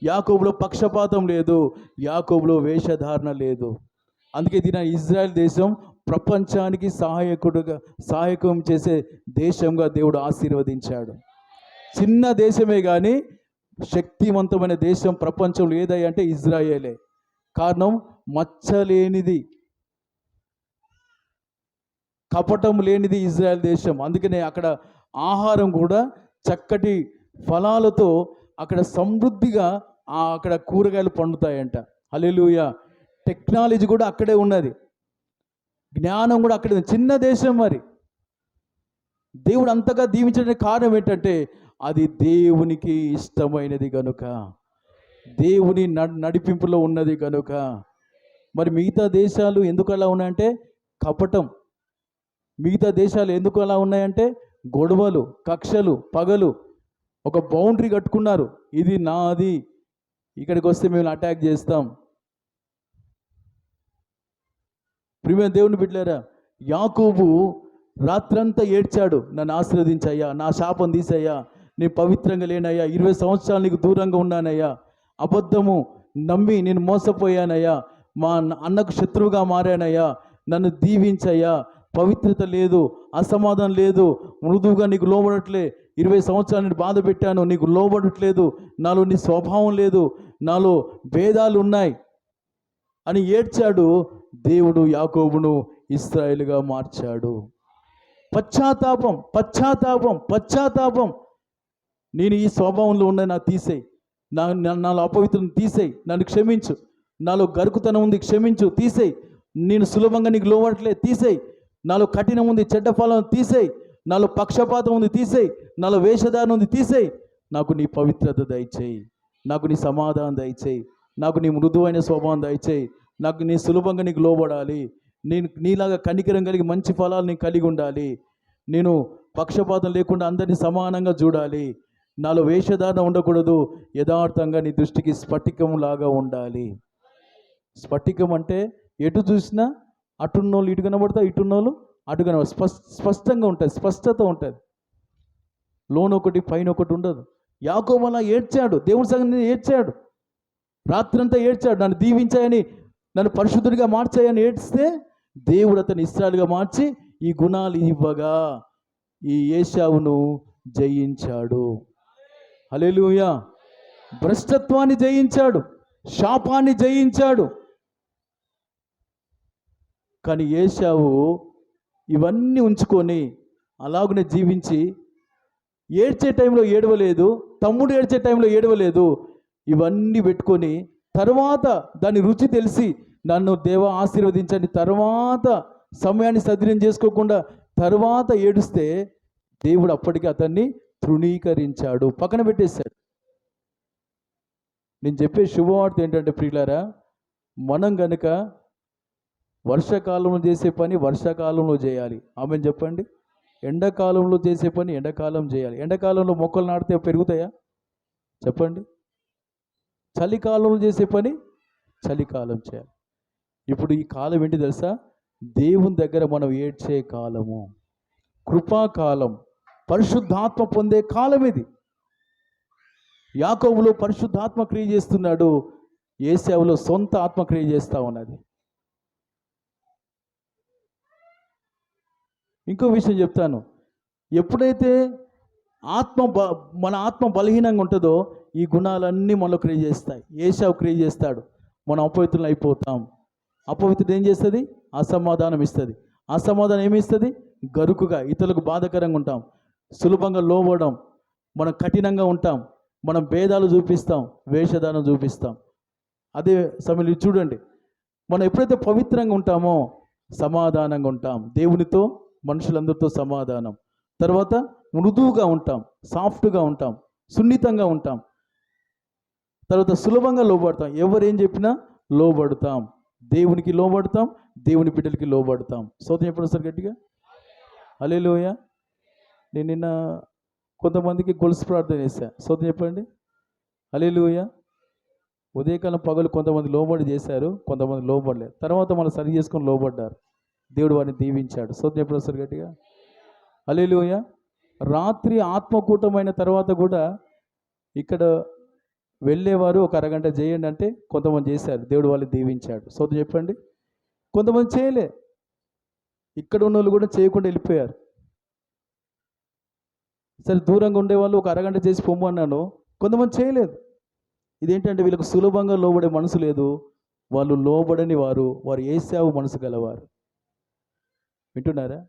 యాకోబులో పక్షపాతం లేదు, యాకోబులో వేషధారణ లేదు. అందుకే దీని ఇజ్రాయెల్ దేశం ప్రపంచానికి సహాయకం చేసే దేశంగా దేవుడు ఆశీర్వదించాడు. చిన్న దేశమే కానీ శక్తివంతమైన దేశం ప్రపంచంలో ఏదై అంటే ఇజ్రాయేలే. కారణం మచ్చలేనిది, కపటం లేనిది ఇజ్రాయెల్ దేశం. అందుకనే అక్కడ ఆహారం కూడా చక్కటి ఫలాలతో అక్కడ సమృద్ధిగా అక్కడ కూరగాయలు పండుతాయంట. హల్లెలూయా. టెక్నాలజీ కూడా అక్కడే ఉన్నది, జ్ఞానం కూడా అక్కడే. చిన్న దేశం మరి. దేవుడు అంతగా దీవించడానికి కారణం ఏంటంటే అది దేవునికి ఇష్టమైనది కనుక, దేవుని నడిపింపులో ఉన్నది కనుక. మరి మిగతా దేశాలు ఎందుకు అలా ఉన్నాయంటే కపటం. మిగతా దేశాలు ఎందుకు అలా ఉన్నాయంటే గొడవలు, కక్షలు, పగలు. ఒక బౌండరీ కట్టుకున్నారు, ఇది నాది, ఇక్కడికి వస్తే మేము అటాక్ చేస్తాం. ప్రియమైన దేవుని బిడ్డలారా, యాకోబు రాత్రంతా ఏడ్చాడు, నన్ను ఆశీర్వదించయ్యా, నా శాపం తీసయ్యా, నేను పవిత్రంగా లేనయ్యా, 20 సంవత్సరాలు నీకు దూరంగా ఉన్నానయ్యా, అబద్ధము నమ్మి నేను మోసపోయానయ్యా, మా అన్నకు శత్రువుగా మారానయ్యా, నన్ను దీవించయ్యా, పవిత్రత లేదు, అసమాధానం లేదు, మృదువుగా నీకు లోబడట్లే, 20 సంవత్సరాలు నేను బాధ పెట్టాను, నీకు లోబడట్లేదు, నాలో నీ స్వభావం లేదు, నాలో భేదాలు ఉన్నాయి అని ఏడ్చాడు. దేవుడు యాకోబును ఇశ్రాయేలుగా మార్చాడు. పశ్చాత్తాపం, పశ్చాత్తాపం, పశ్చాత్తాపం. నేను ఈ స్వభావంలో ఉన్న నా తీసేయి, నాలో అపవిత్రను తీసేయి, నన్ను క్షమించు, నాలో గరుకుతనం ఉంది క్షమించు, తీసేయి, నేను సులభంగా నీకు లోబడట్లే తీసేయి, నాలో కఠినం ఉంది చెడ్డ ఫలం తీసేయి, నాలో పక్షపాతం ఉంది తీసేయి, నాలో వేషధారణ ఉంది తీసేయి, నాకు నీ పవిత్రత దయచేయి, నాకు నీ సమాధానం దయచేయి, నాకు నీ మృదువైన స్వభావం దయచేయి, నాకు నీ సులభంగా నీకు లోబడాలి, నేను నీలాగా కనికరం కలిగి మంచి ఫలాలు నేను కలిగి ఉండాలి, నేను పక్షపాతం లేకుండా అందరినీ సమానంగా చూడాలి, నాలో వేషధారణ ఉండకూడదు, యథార్థంగా నీ దృష్టికి స్ఫటికం లాగా ఉండాలి. స్ఫటికం అంటే ఎటు చూసినా అటున్నోళ్ళు ఇటు కనబడతా, ఇటున్నోళ్ళు అటు కనబడ, స్పష్టంగా ఉంటుంది, స్పష్టత ఉంటుంది, లోన్ ఒకటి పైన ఒకటి ఉండదు. యాకోబు అలా ఏడ్చాడు, దేవుడి సంగతి ఏడ్చాడు, రాత్రంతా ఏడ్చాడు, నన్ను దీవించాయని, నన్ను పరిశుద్ధుడిగా మార్చాయని ఏడ్స్తే దేవుడు అతన్ని ఇశ్రాయేలుగా మార్చి ఈ గుణాలు ఇవ్వగా ఈ ఏశావును జయించాడు. హల్లెలూయా. భ్రష్టత్వాన్ని జయించాడు, శాపాన్ని జయించాడు. కానీ ఏశావు ఇవన్నీ ఉంచుకొని అలాగనే జీవించి ఏడ్చే టైంలో ఏడవలేదు, తమ్ముడు ఏడ్చే టైంలో ఏడవలేదు, ఇవన్నీ పెట్టుకొని తర్వాత దాని రుచి తెలిసి నన్ను దేవా ఆశీర్వదించండి, తర్వాత సమయాన్ని సద్వినియోగం చేసుకోకుండా తర్వాత ఏడుస్తే దేవుడు అప్పటికి అతన్ని తృణీకరించాడు, పక్కన పెట్టేశాడు. నేను చెప్పే శుభవార్త ఏంటంటే ప్రియులారా, మనం గనుక వర్షాకాలంలో చేసే పని వర్షాకాలంలో చేయాలి. ఆమెను చెప్పండి. ఎండాకాలంలో చేసే పని ఎండాకాలం చేయాలి. ఎండాకాలంలో మొక్కలు నాటితే పెరుగుతాయా? చెప్పండి. చలికాలంలో చేసే పని చలికాలం చేయాలి. ఇప్పుడు ఈ కాలం ఏంటి తెలుసా? దేవుని దగ్గర మనం ఏడ్చే కాలము, కృపాకాలం, పరిశుద్ధాత్మ పొందే కాలం ఇది. యాకోబులో పరిశుద్ధాత్మ క్రియ చేస్తున్నాడు, ఏశావులో సొంత ఆత్మక్రియ చేస్తూ ఉన్నది. ఇంకో విషయం చెప్తాను. ఎప్పుడైతే మన ఆత్మ బలహీనంగా ఉంటుందో ఈ గుణాలన్నీ మనలో క్రియ చేస్తాయి. ఏశావు క్రియ చేస్తాడు, మనం అపవిత్రులు అయిపోతాం. అపవిత్రుడు ఏం చేస్తుంది? అసమాధానం ఇస్తుంది. అసమాధానం ఏమి ఇస్తుంది? గరుకుగా, ఇతరులకు బాధకరంగా ఉంటాం, సులభంగా లోబడం, మనం కఠినంగా ఉంటాం, మనం భేదాలు చూపిస్తాం, వేషధానం చూపిస్తాం. అదే సమయంలో చూడండి, మనం ఎప్పుడైతే పవిత్రంగా ఉంటామో సమాధానంగా ఉంటాం, దేవునితో మనుషులందరితో సమాధానం. తర్వాత మృదువుగా ఉంటాం, సాఫ్ట్గా ఉంటాం, సున్నితంగా ఉంటాం. తర్వాత సులభంగా లోబడతాం, ఎవరేం చెప్పినా లోబడతాం, దేవునికి లోబడతాం, దేవుని బిడ్డలకి లోబడతాం. సోదం ఎప్పుడు సార్ గట్టిగా హల్లెలూయా. నేను నిన్న కొంతమందికి గొలుసు ప్రార్థన చేశాను. సోదం చెప్పండి హల్లెలూయా. ఉదయకాలం పగలు కొంతమంది లోబడి చేశారు, కొంతమంది లోబడలేదు. తర్వాత మనం సరి చేసుకొని లోబడ్డారు, దేవుడు వారిని దీవించాడు. సోదం ఎప్పుడు సార్ గట్టిగా హల్లెలూయా. రాత్రి ఆత్మకూటమైన తర్వాత కూడా ఇక్కడ వెళ్ళేవారు ఒక అరగంట చేయండి అంటే కొంతమంది చేశారు, దేవుడు వాళ్ళని దీవించాడు. సోదం చెప్పండి. కొంతమంది చేయలే, ఇక్కడ ఉన్న వాళ్ళు కూడా చేయకుండా వెళ్ళిపోయారు. సరే దూరంగా ఉండేవాళ్ళు ఒక అరగంట చేసి పొమ్మన్నాను, కొంతమంది చేయలేదు. ఇదేంటంటే వీళ్ళకు సులభంగా లోబడే మనసు లేదు, వాళ్ళు లోబడని వారు ఏశావు మనసు గలవారు. వింటున్నారా?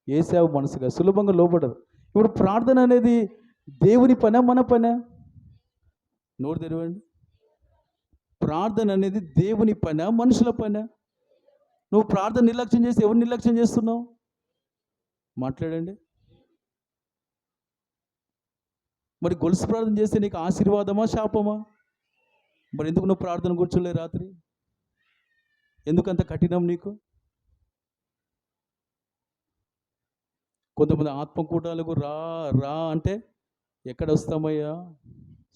ఏశావు మనసుగా సులభంగా లోబడరు. ఇప్పుడు ప్రార్థన అనేది దేవుని పనా మన పనా? నోరు తెరవండి. ప్రార్థన అనేది దేవుని పనా మనుషుల పనా? నువ్వు ప్రార్థన నిర్లక్ష్యం చేసి ఎవరు నిర్లక్ష్యం చేస్తున్నావు? మాట్లాడండి. మరి గొలుసు ప్రార్థన చేస్తే నీకు ఆశీర్వాదమా శాపమా? మరి ఎందుకు నువ్వు ప్రార్థన కూర్చోలే రాత్రి? ఎందుకంత కఠినం నీకు? కొంతమంది ఆత్మకూటాలకు రా రా అంటే ఎక్కడ వస్తామయ్యా?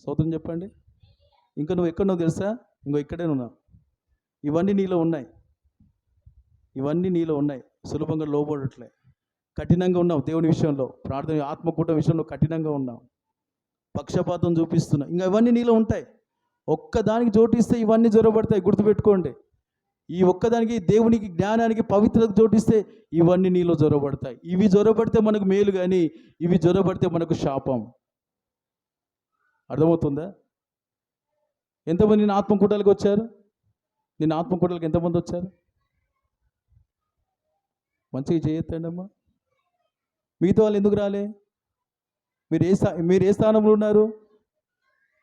స్తోత్రం చెప్పండి. ఇంకా నువ్వు ఎక్కడున్నావు తెలుసా? ఇంకో ఇక్కడే ఉన్నావు. ఇవన్నీ నీలో ఉన్నాయి, ఇవన్నీ నీలో ఉన్నాయి. సులభంగా లోబడట్లే, కఠినంగా ఉన్నావు దేవుని విషయంలో, ప్రార్థన ఆత్మకూట విషయంలో కఠినంగా ఉన్నావు, పక్షపాతం చూపిస్తున్నావు. ఇంకా ఇవన్నీ నీలో ఉంటాయి. ఒక్కదానికి చోటిస్తే ఇవన్నీ జ్వరపడతాయి, గుర్తుపెట్టుకోండి. ఈ ఒక్కదానికి దేవునికి జ్ఞానానికి పవిత్రతకు చోటిస్తే ఇవన్నీ నీలో జ్వరపడతాయి. ఇవి జ్వరపడితే మనకు మేలు, కానీ ఇవి జ్వరపడితే మనకు శాపం. అర్థమవుతుందా? ఎంతమంది నిన్న ఆత్మకూటాలకు వచ్చారు? నిన్న ఆత్మకూటాలకు ఎంతమంది వచ్చారు? మంచిగా చేయొద్దండి అమ్మా. మిగతా వాళ్ళు ఎందుకు రాలే? మీరు ఏ స్థానంలో ఉన్నారు?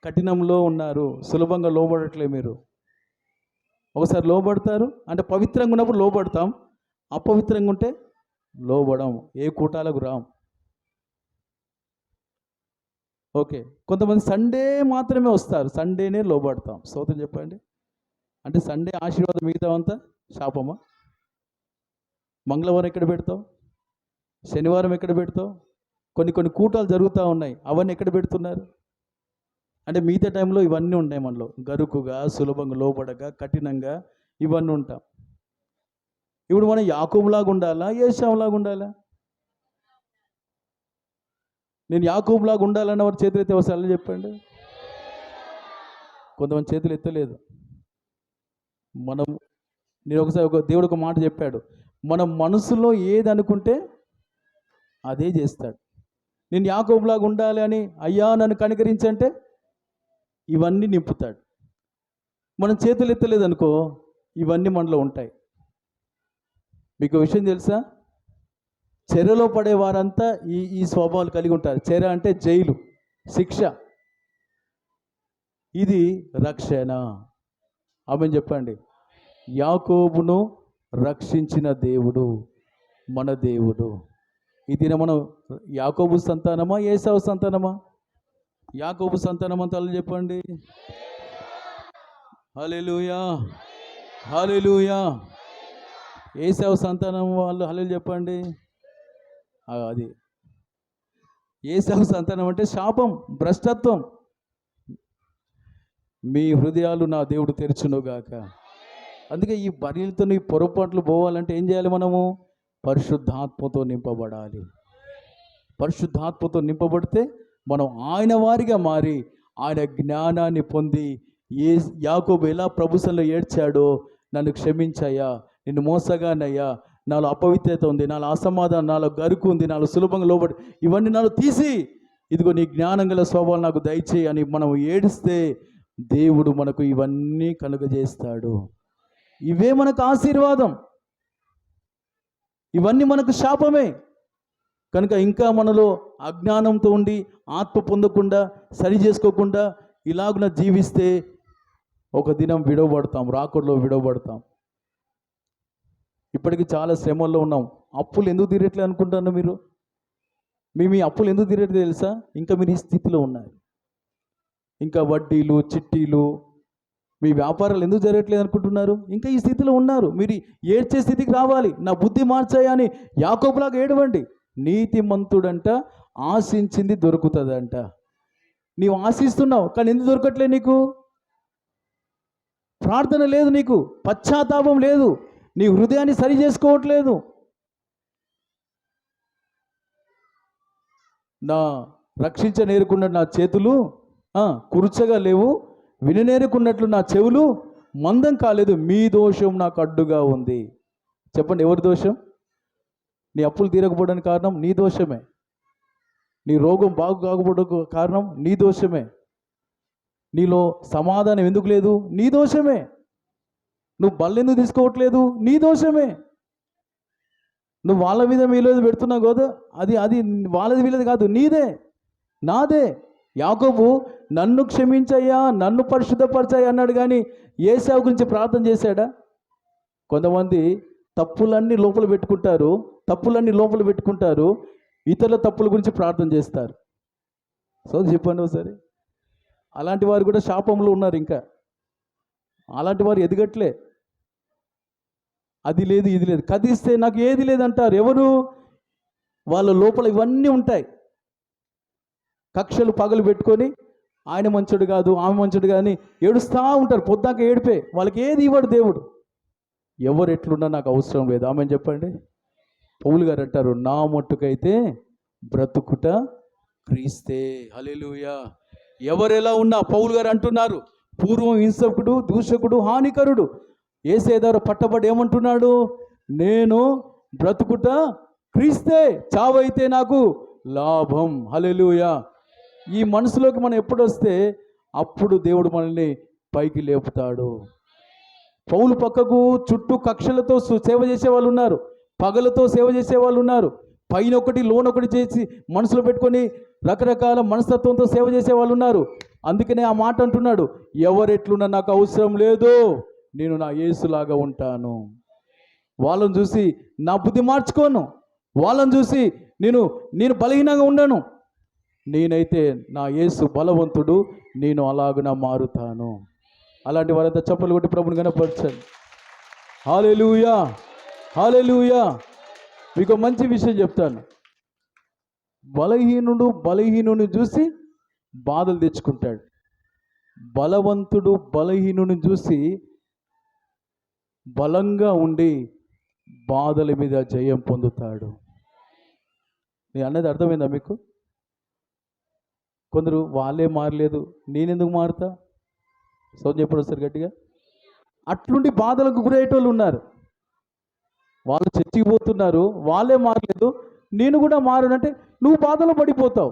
కఠినంలో ఉన్నారు, సులభంగా లోబడట్లే. మీరు ఒకసారి లోబడతారు అంటే పవిత్రంగా ఉన్నప్పుడు లోబడతాం, అపవిత్రంగా ఉంటే లోబడం, ఏ కూటాలకు రాం. ఓకే, కొంతమంది సండే మాత్రమే వస్తారు, సండేనే లోబడతాం. స్తోత్రం చెప్పండి. అంటే సండే ఆశీర్వాదం, మిగతా అంతా శాపమా? మంగళవారం ఎక్కడ పెడతావు? శనివారం ఎక్కడ పెడతావు? కొన్ని కూటాలు జరుగుతూ ఉన్నాయి, అవన్నీ ఎక్కడ పెడుతున్నారు? అంటే మిగతా టైంలో ఇవన్నీ ఉన్నాయి మనలో, గరుకుగా, సులభంగా లోబడగా, కఠినంగా ఇవన్నీ ఉంటాం. ఇప్పుడు మనం యాకోబులాగా ఉండాలా, ఏశావులాగా ఉండాలా? నేను యాకోబులాగా ఉండాలన్న వారు చేతులు ఎత్తే ఒకసారి చెప్పండి. కొంతమంది చేతులు ఎత్తలేదు. నేను ఒకసారి దేవుడు ఒక మాట చెప్పాడు, మన మనసులో ఏది అనుకుంటే అదే చేస్తాడు. నేను యాకోబులాగా ఉండాలి అని, అయ్యా నన్ను కనికరించంటే ఇవన్నీ నింపుతాడు. మనం చేతులు ఎత్తలేదు అనుకో, ఇవన్నీ మనలో ఉంటాయి. మీకు విషయం తెలుసా? చెరలో పడే వారంతా ఈ స్వభావాలు కలిగి ఉంటారు. చెర అంటే జైలు, శిక్ష. ఇది రక్షణ. ఆమెను చెప్పండి. యాకోబును రక్షించిన దేవుడు మన దేవుడు. ఈ దిన మనం యాకోబు సంతానమా, ఏసావు సంతానమా? యాకోబు సంతానం అంతా చెప్పండి. హల్లెలూయా, హల్లెలూయా. ఏసావు సంతానం వాళ్ళు హల్లెలూయా చెప్పండి. అది ఏసావు సంతానం అంటే శాపం, భ్రష్టత్వం. మీ హృదయాలు నా దేవుడు తెరచునుగాక. అందుకే ఈ బర్రెలతో ఈ పొరపాట్లు పోవాలంటే ఏం చేయాలి? మనము పరిశుద్ధాత్మతో నింపబడాలి. పరిశుద్ధాత్మతో నింపబడితే మనం ఆయన వారిగా మారి ఆయన జ్ఞానాన్ని పొంది, యాకోబు ఎలా ప్రభుసంలో ఏడ్చాడో, నన్ను క్షమించయ్యా, నిన్ను మోసగానయ్యా, నాలో అపవిత్రత ఉంది, నాలో అసమాధానం, నాలో గరుకు ఉంది, నాలో సులభంగా లోబడి ఇవన్నీ నాలో తీసి, ఇదిగో నీ జ్ఞానం గల స్వభావం నాకు దయచేయి అని మనం ఏడిస్తే దేవుడు మనకు ఇవన్నీ కలుగజేస్తాడు. ఇవే మనకు ఆశీర్వాదం, ఇవన్నీ మనకు శాపమే. కనుక ఇంకా మనలో అజ్ఞానంతో ఉండి ఆత్మ పొందకుండా, సరి చేసుకోకుండా ఇలాగున జీవిస్తే ఒక దినం విడవబడతాం, రాకుడిలో విడవబడతాం. ఇప్పటికీ చాలా శ్రమల్లో ఉన్నాం. అప్పులు ఎందుకు తీరట్లే అనుకుంటాను మీరు? మీ అప్పులు ఎందుకు తీరట్లేదు తెలుసా? ఇంకా మీరు ఈ స్థితిలో ఉన్నారు. ఇంకా వడ్డీలు, చిట్టీలు, మీ వ్యాపారాలు ఎందుకు జరగట్లేదు అనుకుంటున్నారు? ఇంకా ఈ స్థితిలో ఉన్నారు. మీరు ఏడ్చే స్థితికి రావాలి. నా బుద్ధి మార్చాయా అని యాకోబులాగా ఏడవండి. నీతిమంతుడంట ఆశించింది దొరుకుతుందంట. నీవు ఆశిస్తున్నావు, కానీ ఎందుకు దొరకట్లే? నీకు ప్రార్థన లేదు, నీకు పశ్చాత్తాపం లేదు, నీ హృదయాన్ని సరి చేసుకోవట్లేదు. నా రక్షించనేరుకున్నట్టు నా చేతులు కురుచగా లేవు, విననేరుకున్నట్లు నా చెవులు మందం కాలేదు, మీ దోషం నాకు అడ్డుగా ఉంది. చెప్పండి, ఎవరి దోషం? నీ అప్పులు తీరకపోవడానికి కారణం నీ దోషమే. నీ రోగం బాగు కాకపోవడానికి కారణం నీ దోషమే. నీలో సమాధానం ఎందుకు లేదు? నీ దోషమే. నువ్వు బల్లెందుకు తీసుకోవట్లేదు? నీ దోషమే. నువ్వు వాళ్ళ మీద మీలో పెడుతున్నావు కదా, అది అది వాళ్ళది వీళ్ళది కాదు, నీదే నాదే. యాకోబు నన్ను క్షమించయ్యా, నన్ను పరిశుద్ధపరచాయి అన్నాడు, కానీ ఏశావు గురించి ప్రార్థన చేశాడా? కొంతమంది తప్పులన్నీ లోపల పెట్టుకుంటారు, ఇతరుల తప్పుల గురించి ప్రార్థన చేస్తారు. సో చెప్పండి ఒకసారి. అలాంటి వారు కూడా శాపంలో ఉన్నారు. ఇంకా అలాంటి వారు ఎదగట్లే. అది లేదు ఇది లేదు, కదిస్తే నాకు ఏది లేదంటారు. ఎవరు? వాళ్ళ లోపల ఇవన్నీ ఉంటాయి. కక్షలు పగలు పెట్టుకొని ఆయన మంచుడు కాదు, ఆమె మంచుడు కానీ ఏడుస్తూ ఉంటారు. పొద్దాక ఏడిపే. వాళ్ళకి ఏది ఇవ్వడు దేవుడు. ఎవరు ఎట్లున్నా నాకు అవసరం లేదు. ఆమె చెప్పండి. పౌలు గారు అంటారు, నా మట్టుకైతే బ్రతుకుట క్రీస్తే. హల్లెలూయా. ఎవరెలా ఉన్నా పౌలు గారు అంటున్నారు, పూర్వం హింసకుడు, దూషకుడు, హానికరుడు యేసయ్య ద్వారా పట్టబడి ఏమంటున్నాడు? నేను బ్రతుకుట క్రీస్తే, చావైతే నాకు లాభం. హల్లెలూయా. ఈ మనసులోకి మనం ఎప్పుడు వస్తే అప్పుడు దేవుడు మనల్ని పైకి లేపుతాడు. పౌలు పక్కకు చుట్టూ కక్షలతో సేవ చేసే వాళ్ళు ఉన్నారు, పగలతో సేవ చేసే వాళ్ళు ఉన్నారు, పైన ఒకటి లోనొకటి చేసి మనసులో పెట్టుకొని రకరకాల మనస్తత్వంతో సేవ చేసే వాళ్ళు ఉన్నారు. అందుకనే ఆ మాట అంటున్నాడు, ఎవరెట్లున్నా నాకు అవసరం లేదు, నేను నా యేసులాగా ఉంటాను. వాళ్ళని చూసి నా బుద్ధి మార్చుకోను, వాళ్ళని చూసి నేను బలహీనంగా ఉండను. నేనైతే నా యేసు బలవంతుడు, నేను అలాగున మారుతాను. అలాంటి వారంతా చప్పలు కొట్టి ప్రభుని కనపరచండి. హల్లెలూయా, హల్లెలూయా. మీకు మంచి విషయం చెప్తాను. బలహీనుని చూసి బాధలు తెచ్చుకుంటాడు, బలవంతుడు బలహీనుని చూసి బలంగా ఉండి బాధల మీద జయం పొందుతాడు. నేను అన్నది అర్థమైందా మీకు? కొందరు వాళ్ళే మారలేదు, నేనెందుకు మారుతా? సో చెప్పండి ఒకసారి గట్టిగా. అట్లుండి బాధలకు గురయ్యేటోళ్ళు ఉన్నారు. వాళ్ళు చర్చికి పోతున్నారు, వాళ్ళే మారలేదు, నేను కూడా మారనంటే నువ్వు బాధలో పడిపోతావు.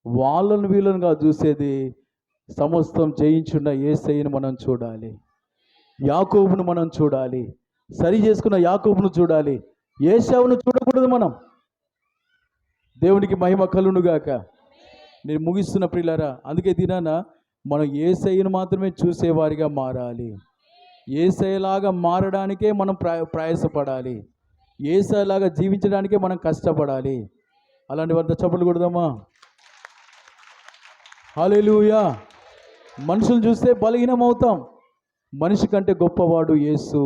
వాళ్ళను వీళ్ళనుగా చూసేది సమస్తం జయించున్న యేసయ్యను మనం చూడాలి, యాకోబును మనం చూడాలి, సరి చేసుకున్న యాకోబును చూడాలి, ఏశావును చూడకూడదు మనం. దేవునికి మహిమ కలుగునుగాక. నేను ముగిస్తున్న ప్రియులారా, అందుకే దినాన మనం యేసయ్యను మాత్రమే చూసేవారిగా మారాలి. యేసయ్యలాగా మారడానికే మనం ప్రయాసపడాలి, యేసయ్యలాగా జీవించడానికే మనం కష్టపడాలి. అలాంటి వారితో చప్పట్లు కొడదామా? హల్లెలూయా. మనుషులు చూస్తే బలహీనం అవుతాం, మనిషి కంటే గొప్పవాడు యేసు.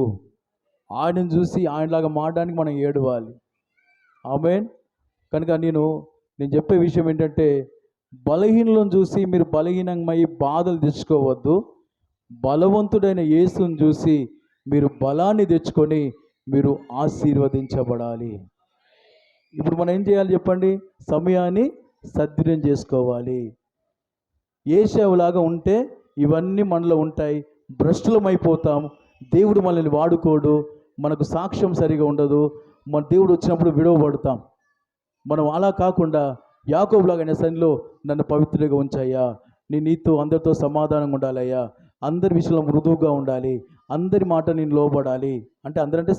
ఆయనను చూసి ఆయనలాగా మారడానికి మనం ఏడవాలి. ఆమేన్. కనుక నేను చెప్పే విషయం ఏంటంటే, బలహీనులను చూసి మీరు బలహీనమై బాధలు తెచ్చుకోవద్దు. బలవంతుడైన యేసుని చూసి మీరు బలాన్ని తెచ్చుకొని మీరు ఆశీర్వదించబడాలి. ఇప్పుడు మనం ఏం చేయాలి చెప్పండి? సమయాన్ని సద్వినియోగం చేసుకోవాలి. ఏశావులాగా ఉంటే ఇవన్నీ మనలో ఉంటాయి, భ్రష్టులమైపోతాం, దేవుడు మనల్ని వాడుకోడు, మనకు సాక్ష్యం సరిగా ఉండదు, మన దేవుడు వచ్చినప్పుడు విడవబడతాం. మనం అలా కాకుండా యాకోబులాగా ఆయన సన్నిధిలో నన్ను పవిత్రంగా ఉంచాయ్యా, నీతో అందరితో సమాధానంగా ఉండాలయ్యా, అందరి విషయంలో మృదువుగా ఉండాలి, అందరి మాట నేను లోబడాలి. అంటే అందరంటే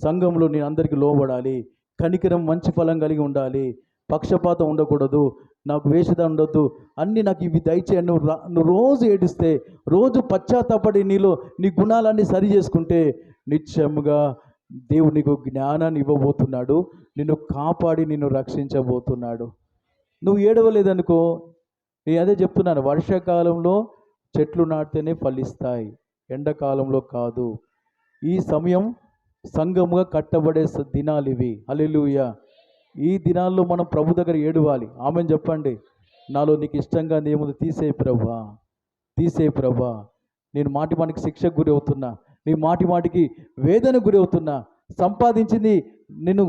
సంఘంలో నేను అందరికీ లోబడాలి, కనికరం మంచి ఫలం కలిగి ఉండాలి, పక్షపాతం ఉండకూడదు, నాకు వేషద ఉండొద్దు, అన్నీ నాకు ఇవి దయచేయండి. నువ్వు రోజు ఏడిస్తే, రోజు పశ్చాత్తాపడి నీ గుణాలన్నీ సరి చేసుకుంటే నిత్యముగా దేవుడు నీకు జ్ఞానాన్ని ఇవ్వబోతున్నాడు, నిన్ను కాపాడి నిన్ను రక్షించబోతున్నాడు. నువ్వు ఏడవలేదనుకో, నేను అదే చెప్తున్నాను, వర్షాకాలంలో చెట్లు నాటితేనే ఫలిస్తాయి, ఎండాకాలంలో కాదు. ఈ సమయం సంఘముగా కట్టబడే దినాలు ఇవి. హల్లెలూయా. ఈ దినాల్లో మనం ప్రభు దగ్గర ఏడవాలి. ఆమెను చెప్పండి, నాలో నీకు ఇష్టంగా ఏముంది తీసేయి ప్రభా, నేను మాటికి శిక్షకు గురి అవుతున్నా, నీ మాటికి వేదన గురి అవుతున్నా, సంపాదించింది నేను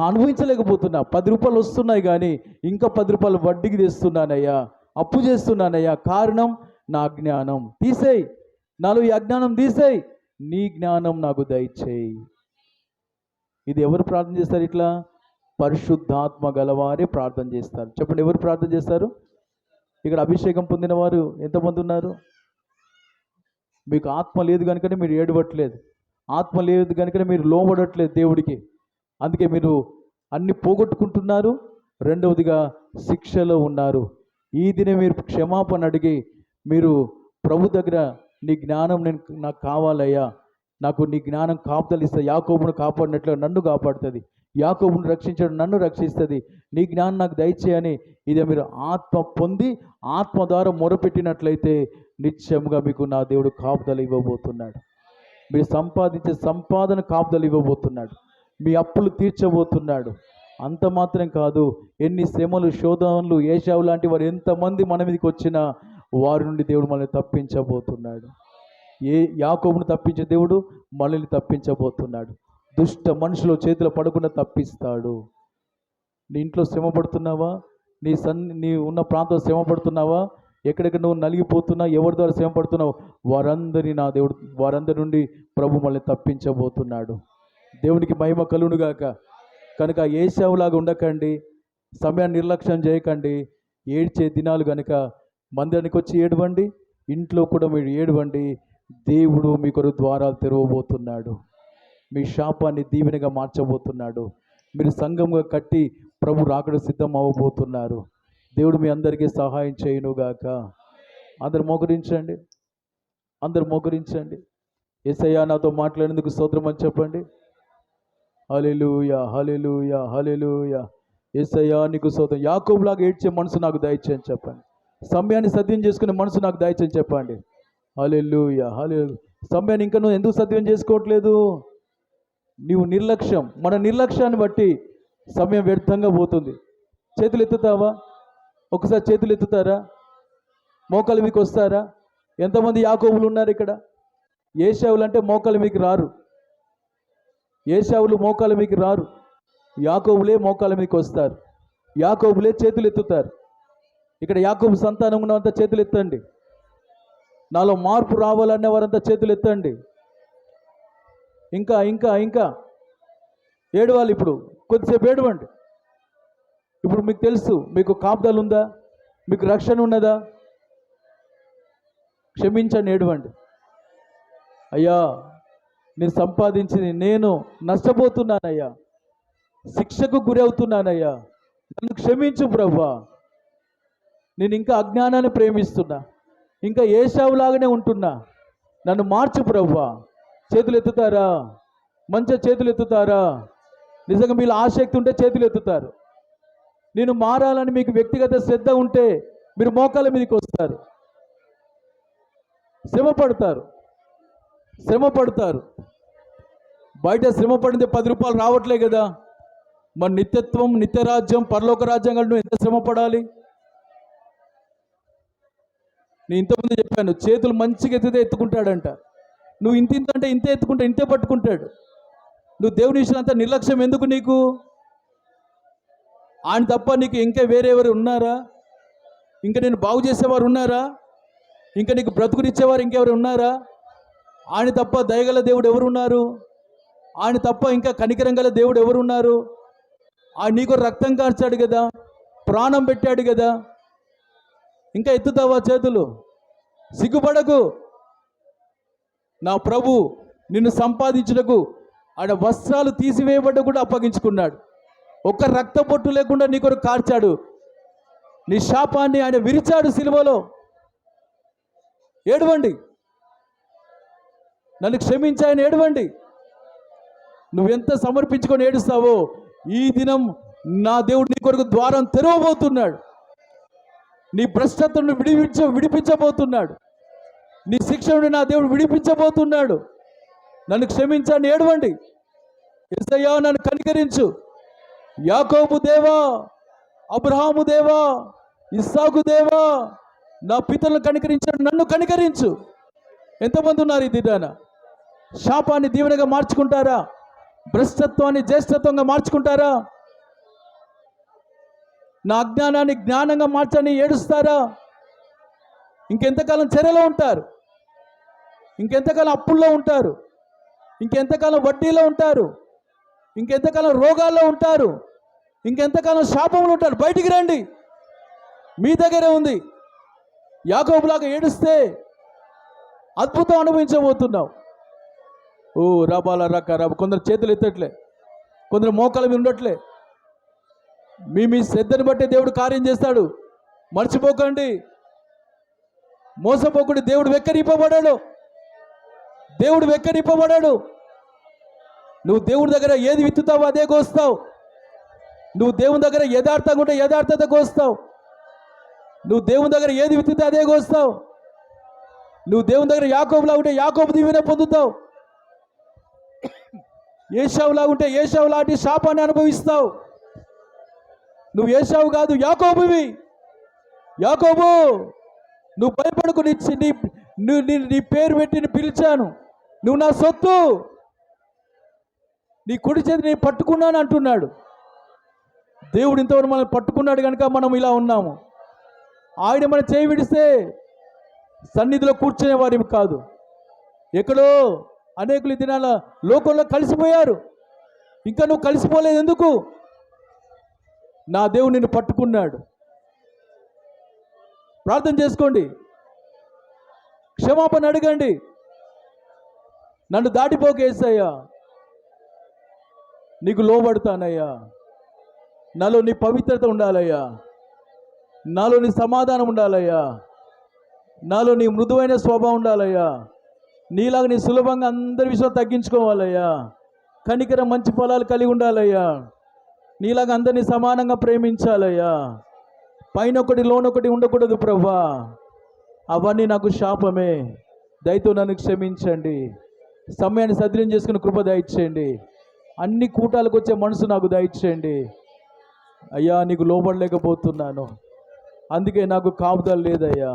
అనుభవించలేకపోతున్నా, 10 రూపాయలు వస్తున్నాయి కానీ ఇంకా 10 రూపాయలు వడ్డీకి తెస్తున్నానయ్యా, అప్పు చేస్తున్నానయ్యా, కారణం నా అజ్ఞానం. తీసేయి, నాలో ఈ అజ్ఞానం తీసేయి, నీ జ్ఞానం నాకు దయచేయి. ఇది ఎవరు ప్రార్థన చేస్తారు? ఇట్లా పరిశుద్ధాత్మ గలవారే ప్రార్థన చేస్తారు. చెప్పండి, ఎవరు ప్రార్థన చేస్తారు? ఇక్కడ అభిషేకం పొందిన వారు ఎంతమంది ఉన్నారు? మీకు ఆత్మ లేదు కనుకనే మీరు ఏడవట్లేదు, ఆత్మ లేదు కనుకనే మీరు లోబడట్లేదు దేవుడికి. అందుకే మీరు అన్ని పోగొట్టుకుంటున్నారు. రెండవదిగా శిక్షలో ఉన్నారు. ఈ దినం మీరు క్షమాపణ అడిగి మీరు ప్రభు దగ్గర నీ జ్ఞానం నాకు కావాలయ్యా, నాకు నీ జ్ఞానం కాపుదలిస్తా. యాకోబును కాపాడినట్లు నన్ను కాపాడుతుంది, యాకోబును రక్షించడం నన్ను రక్షిస్తుంది, నీ జ్ఞానం నాకు దయచేయని ఇదే మీరు ఆత్మ పొంది ఆత్మ ద్వారా మొరపెట్టినట్లయితే నిత్యముగా మీకు నా దేవుడు కాపుదల ఇవ్వబోతున్నాడు. మీరు సంపాదించే సంపాదన కాపుదల ఇవ్వబోతున్నాడు. మీ అప్పులు తీర్చబోతున్నాడు. అంత మాత్రం కాదు, ఎన్ని శ్రమలు శోధనలు ఏశావు లాంటి వారు ఎంతమంది మన మీదకి వచ్చినా వారి నుండి దేవుడు మనల్ని తప్పించబోతున్నాడు. యాకోబును తప్పించే దేవుడు మనల్ని తప్పించబోతున్నాడు. దుష్ట మనుషుల చేతిలో పడకుండా తప్పిస్తాడు. నీ ఇంట్లో శ్రమ పడుతున్నావా? నీ ఉన్న ప్రాంతంలో శ్రమ పడుతున్నావా? ఎక్కడెక్కడ నువ్వు నలిగిపోతున్నా, ఎవరి ద్వారా శ్రమ పడుతున్నావు, వారందరి నుండి ప్రభు మనల్ని తప్పించబోతున్నాడు. దేవునికి మహిమ కలుగునుగాక. కనుక ఏశావులాగా ఉండకండి, సమయాన్ని నిర్లక్ష్యం చేయకండి. ఏడ్చే దినాలు కనుక మందిరానికి వచ్చి ఏడవండి, ఇంట్లో కూడా మీరు ఏడవండి. దేవుడు మీ కొరకు ద్వారాలు తెరవబోతున్నాడు. మీ శాపాన్ని దీవెనగా మార్చబోతున్నాడు. మీరు సంఘంగా కట్టి ప్రభు రాకడ సిద్ధం అవ్వబోతున్నారు. దేవుడు మీ అందరికీ సహాయం చేయనుగాక. అందరు మోకరించండి, అందరు మోకరించండి. యేసయ్యా నాతో మాట్లాడేందుకు స్తోత్రం అని చెప్పండి. హల్లెలూయా, హల్లెలూయా, హల్లెలూయా. యేసయ్యా నీకు స్తోత్రం. యాకోబులాగా ఏడ్చే మనసు నాకు దయచేయని చెప్పండి. సమయాన్ని సద్వినియోగం చేసుకునే మనసు నాకు దయచేయని చెప్పండి. హల్లెలూయా, హల్లెలూయా. సమయాన్ని ఇంకా నువ్వు ఎందుకు సద్వినియోగం చేసుకోవట్లేదు? నీవు నిర్లక్ష్యం, మన నిర్లక్ష్యాన్ని బట్టి సమయం వ్యర్థంగా పోతుంది. చేతులు ఎత్తుతావా? ఒకసారి చేతులు ఎత్తుతారా? మోకాలు మీకు వస్తారా? ఎంతమంది యాకోబులు ఉన్నారు ఇక్కడ? ఏశావులు అంటే మోకాలు మీకు రారు. ఏశావులు మోకాలు మీకు రారు. యాకోబులే మోకాలు మీకు వస్తారు. యాకోబులే చేతులు ఎత్తుతారు. ఇక్కడ యాకోబు సంతానం ఉన్నంత చేతులు ఎత్తండి. నాలో మార్పు రావాలనే వారంతా చేతులు ఎత్తండి. ఇంకా ఇంకా ఇంకా ఏడవాలి. ఇప్పుడు కొద్దిసేపు ఏడవండి. ఇప్పుడు మీకు తెలుసు, మీకు కాపుదల ఉందా, మీకు రక్షణ ఉన్నదా? క్షమించండి, ఏడవండి. అయ్యా, నేను సంపాదించింది నేను నష్టపోతున్నానయ్యా, శిక్షకు గురి అవుతున్నానయ్యా, నన్ను క్షమించు ప్రభువా. నేను ఇంకా అజ్ఞానాన్ని ప్రేమిస్తున్నా, ఇంకా ఏశావులాగానే ఉంటున్నా, నన్ను మార్చు ప్రభువా. చేతులు ఎత్తుతారా? మంచిగా చేతులు ఎత్తుతారా? నిజంగా మీరు ఆసక్తి ఉంటే చేతులు ఎత్తుతారు. నేను మారాలని మీకు వ్యక్తిగత శ్రద్ధ ఉంటే మీరు మోకాళ్ళ మీదకి వస్తారు. శ్రమ పడతారు. బయట శ్రమ పడితే 10 రూపాయలు రావట్లే కదా. మన నిత్యత్వం, నిత్యరాజ్యం, పరలోక రాజ్యం నువ్వు ఎంత శ్రమ పడాలి? నేను ఇంతకుముందు చెప్పాను, చేతులు మంచిగా ఎత్తితే ఎత్తుకుంటాడంట. నువ్వు ఇంత అంటే ఇంతే ఎత్తుకుంటా, ఇంతే పట్టుకుంటాడు. నువ్వు దేవుని విషయం అంతా నిర్లక్ష్యం ఎందుకు నీకు? ఆయన తప్ప నీకు ఇంకా వేరేవారు ఉన్నారా? ఇంకా నేను బాగు చేసేవారు ఉన్నారా? ఇంకా నీకు బ్రతుకునిచ్చేవారు ఇంకెవరు ఉన్నారా? ఆయన తప్ప దయగల దేవుడు ఎవరున్నారు? ఆయన తప్ప ఇంకా కనికరం గల దేవుడు ఎవరున్నారు? ఆయన నీకు రక్తం కార్చాడు కదా, ప్రాణం పెట్టాడు కదా. ఇంకా ఎత్తుతావా చేతులు? సిగ్గుపడకు. నా ప్రభు నిన్ను సంపాదించుటకు ఆయన వస్త్రాలు తీసివేయబడ్డ కూడా అప్పగించుకున్నాడు. ఒక్క రక్త పొట్టు లేకుండా నీ కొరకు కార్చాడు. నీ శాపాన్ని ఆయన విరిచాడు సిలువలో. ఏడవండి, నన్ను క్షమించాయని ఏడవండి. నువ్వెంత సమర్పించుకొని ఏడుస్తావో ఈ దినం నా దేవుడు నీ కొరకు ద్వారం తెరవబోతున్నాడు. నీ భ్రష్టత్వం విడిపించబోతున్నాడు. నీ శిక్ష నుండి నా దేవుడు విడిపించబోతున్నాడు. నన్ను క్షమించని ఏడవండి. యేసయ్యా నన్ను కనికరించు. యాకోబు దేవా, అబ్రహాము దేవా, ఇస్సాకు దేవా, నా పితరులను కనికరించాడు, నన్ను కనికరించు. ఎంతమంది ఉన్నారు ఈ దినాన? శాపాన్ని దీవెనగా మార్చుకుంటారా? భ్రష్టత్వాన్ని జ్యేష్ఠత్వంగా మార్చుకుంటారా? నా అజ్ఞానాన్ని జ్ఞానంగా మార్చని ఏడుస్తారా? ఇంకెంతకాలం చెరలో ఉంటారు? ఇంకెంతకాలం అప్పుల్లో ఉంటారు? ఇంకెంతకాలం వడ్డీలో ఉంటారు? ఇంకెంతకాలం రోగాల్లో ఉంటారు? ఇంకెంతకాలం శాపంలో ఉంటారు? బయటికి రండి, మీ దగ్గరే ఉంది. యాకోబులాగా ఏడుస్తే అద్భుతం అనుభవించబోతున్నావు. ఓ రబాల రక రబ. కొందరు చేతులు ఎత్తట్లే. కొందరు మోకాళ్ళ మీద ఉండట్లే. మీ శ్రద్ధను బట్టి దేవుడు కార్యం చేస్తాడు. మర్చిపోకండి, మోసపోకండి. దేవుడు వెక్కరింపబడాడు. దేవుడు వెక్కరింపబడాడు. నువ్వు దేవుడి దగ్గర ఏది విత్తుతావో అదే కోస్తావు. నువ్వు దేవుని దగ్గర యథార్థంగా ఉంటే యథార్థత కోస్తావు. నువ్వు దేవుని దగ్గర ఏది విత్తుతే అదే కోస్తావు. నువ్వు దేవుని దగ్గర యాకోబులా ఉంటే యాకోబు దీవెన పొందుతావు. ఏశావులా ఉంటే ఏశావు లాంటి శాపాన్ని అనుభవిస్తావు. నువ్వు ఏశావు కాదు, యాకోబువి. యాకోబు, నువ్వు భయపడకు. నీ పేరు పెట్టి నేను పిలిచాను. నువ్వు నా సొత్తు. నీ కుడి చేతి నేను పట్టుకున్నాను అంటున్నాడు. దేవుడు ఇంతవరకు మనల్ని పట్టుకున్నాడు కనుక మనం ఇలా ఉన్నాము. ఆయన మన చేయి విడిస్తే సన్నిధిలో కూర్చునే వారి కాదు. ఎక్కడో అనేకులు ఈ దినాల లోకంలో కలిసిపోయారు. ఇంకా నువ్వు కలిసిపోలేదు ఎందుకు? నా దేవుడు నిన్ను పట్టుకున్నాడు. ప్రార్థన చేసుకోండి, క్షమాపణ అడగండి. నన్ను దాటిపోకేసయ్యా, నీకు లోబడతానయ్యా. నాలో నీ పవిత్రత ఉండాలయ్యా. నాలో నీ సమాధానం ఉండాలయ్యా. నాలో నీ మృదువైన స్వభావం ఉండాలయ్యా. నీలాగా నీ సులభంగా అందరి విషయం తగ్గించుకోవాలయ్యా. కనికరం మంచి ఫలాలు కలిగి ఉండాలయ్యా. నీలాగా అందరినీ సమానంగా ప్రేమించాలయ్యా. పైన ఒకటి లోనొకటి ఉండకూడదు ప్రభా. అవన్నీ నాకు శాపమే. దయతో నన్ను క్షమించండి. సమయాన్ని సద్వినియోగం చేసుకుని కృప దయచేయండి. అన్ని కూటాలకు వచ్చే మనసు నాకు దయచేయండి అయ్యా. నీకు లోబడలేకపోతున్నాను, అందుకే నాకు కాపుదల లేదయ్యా.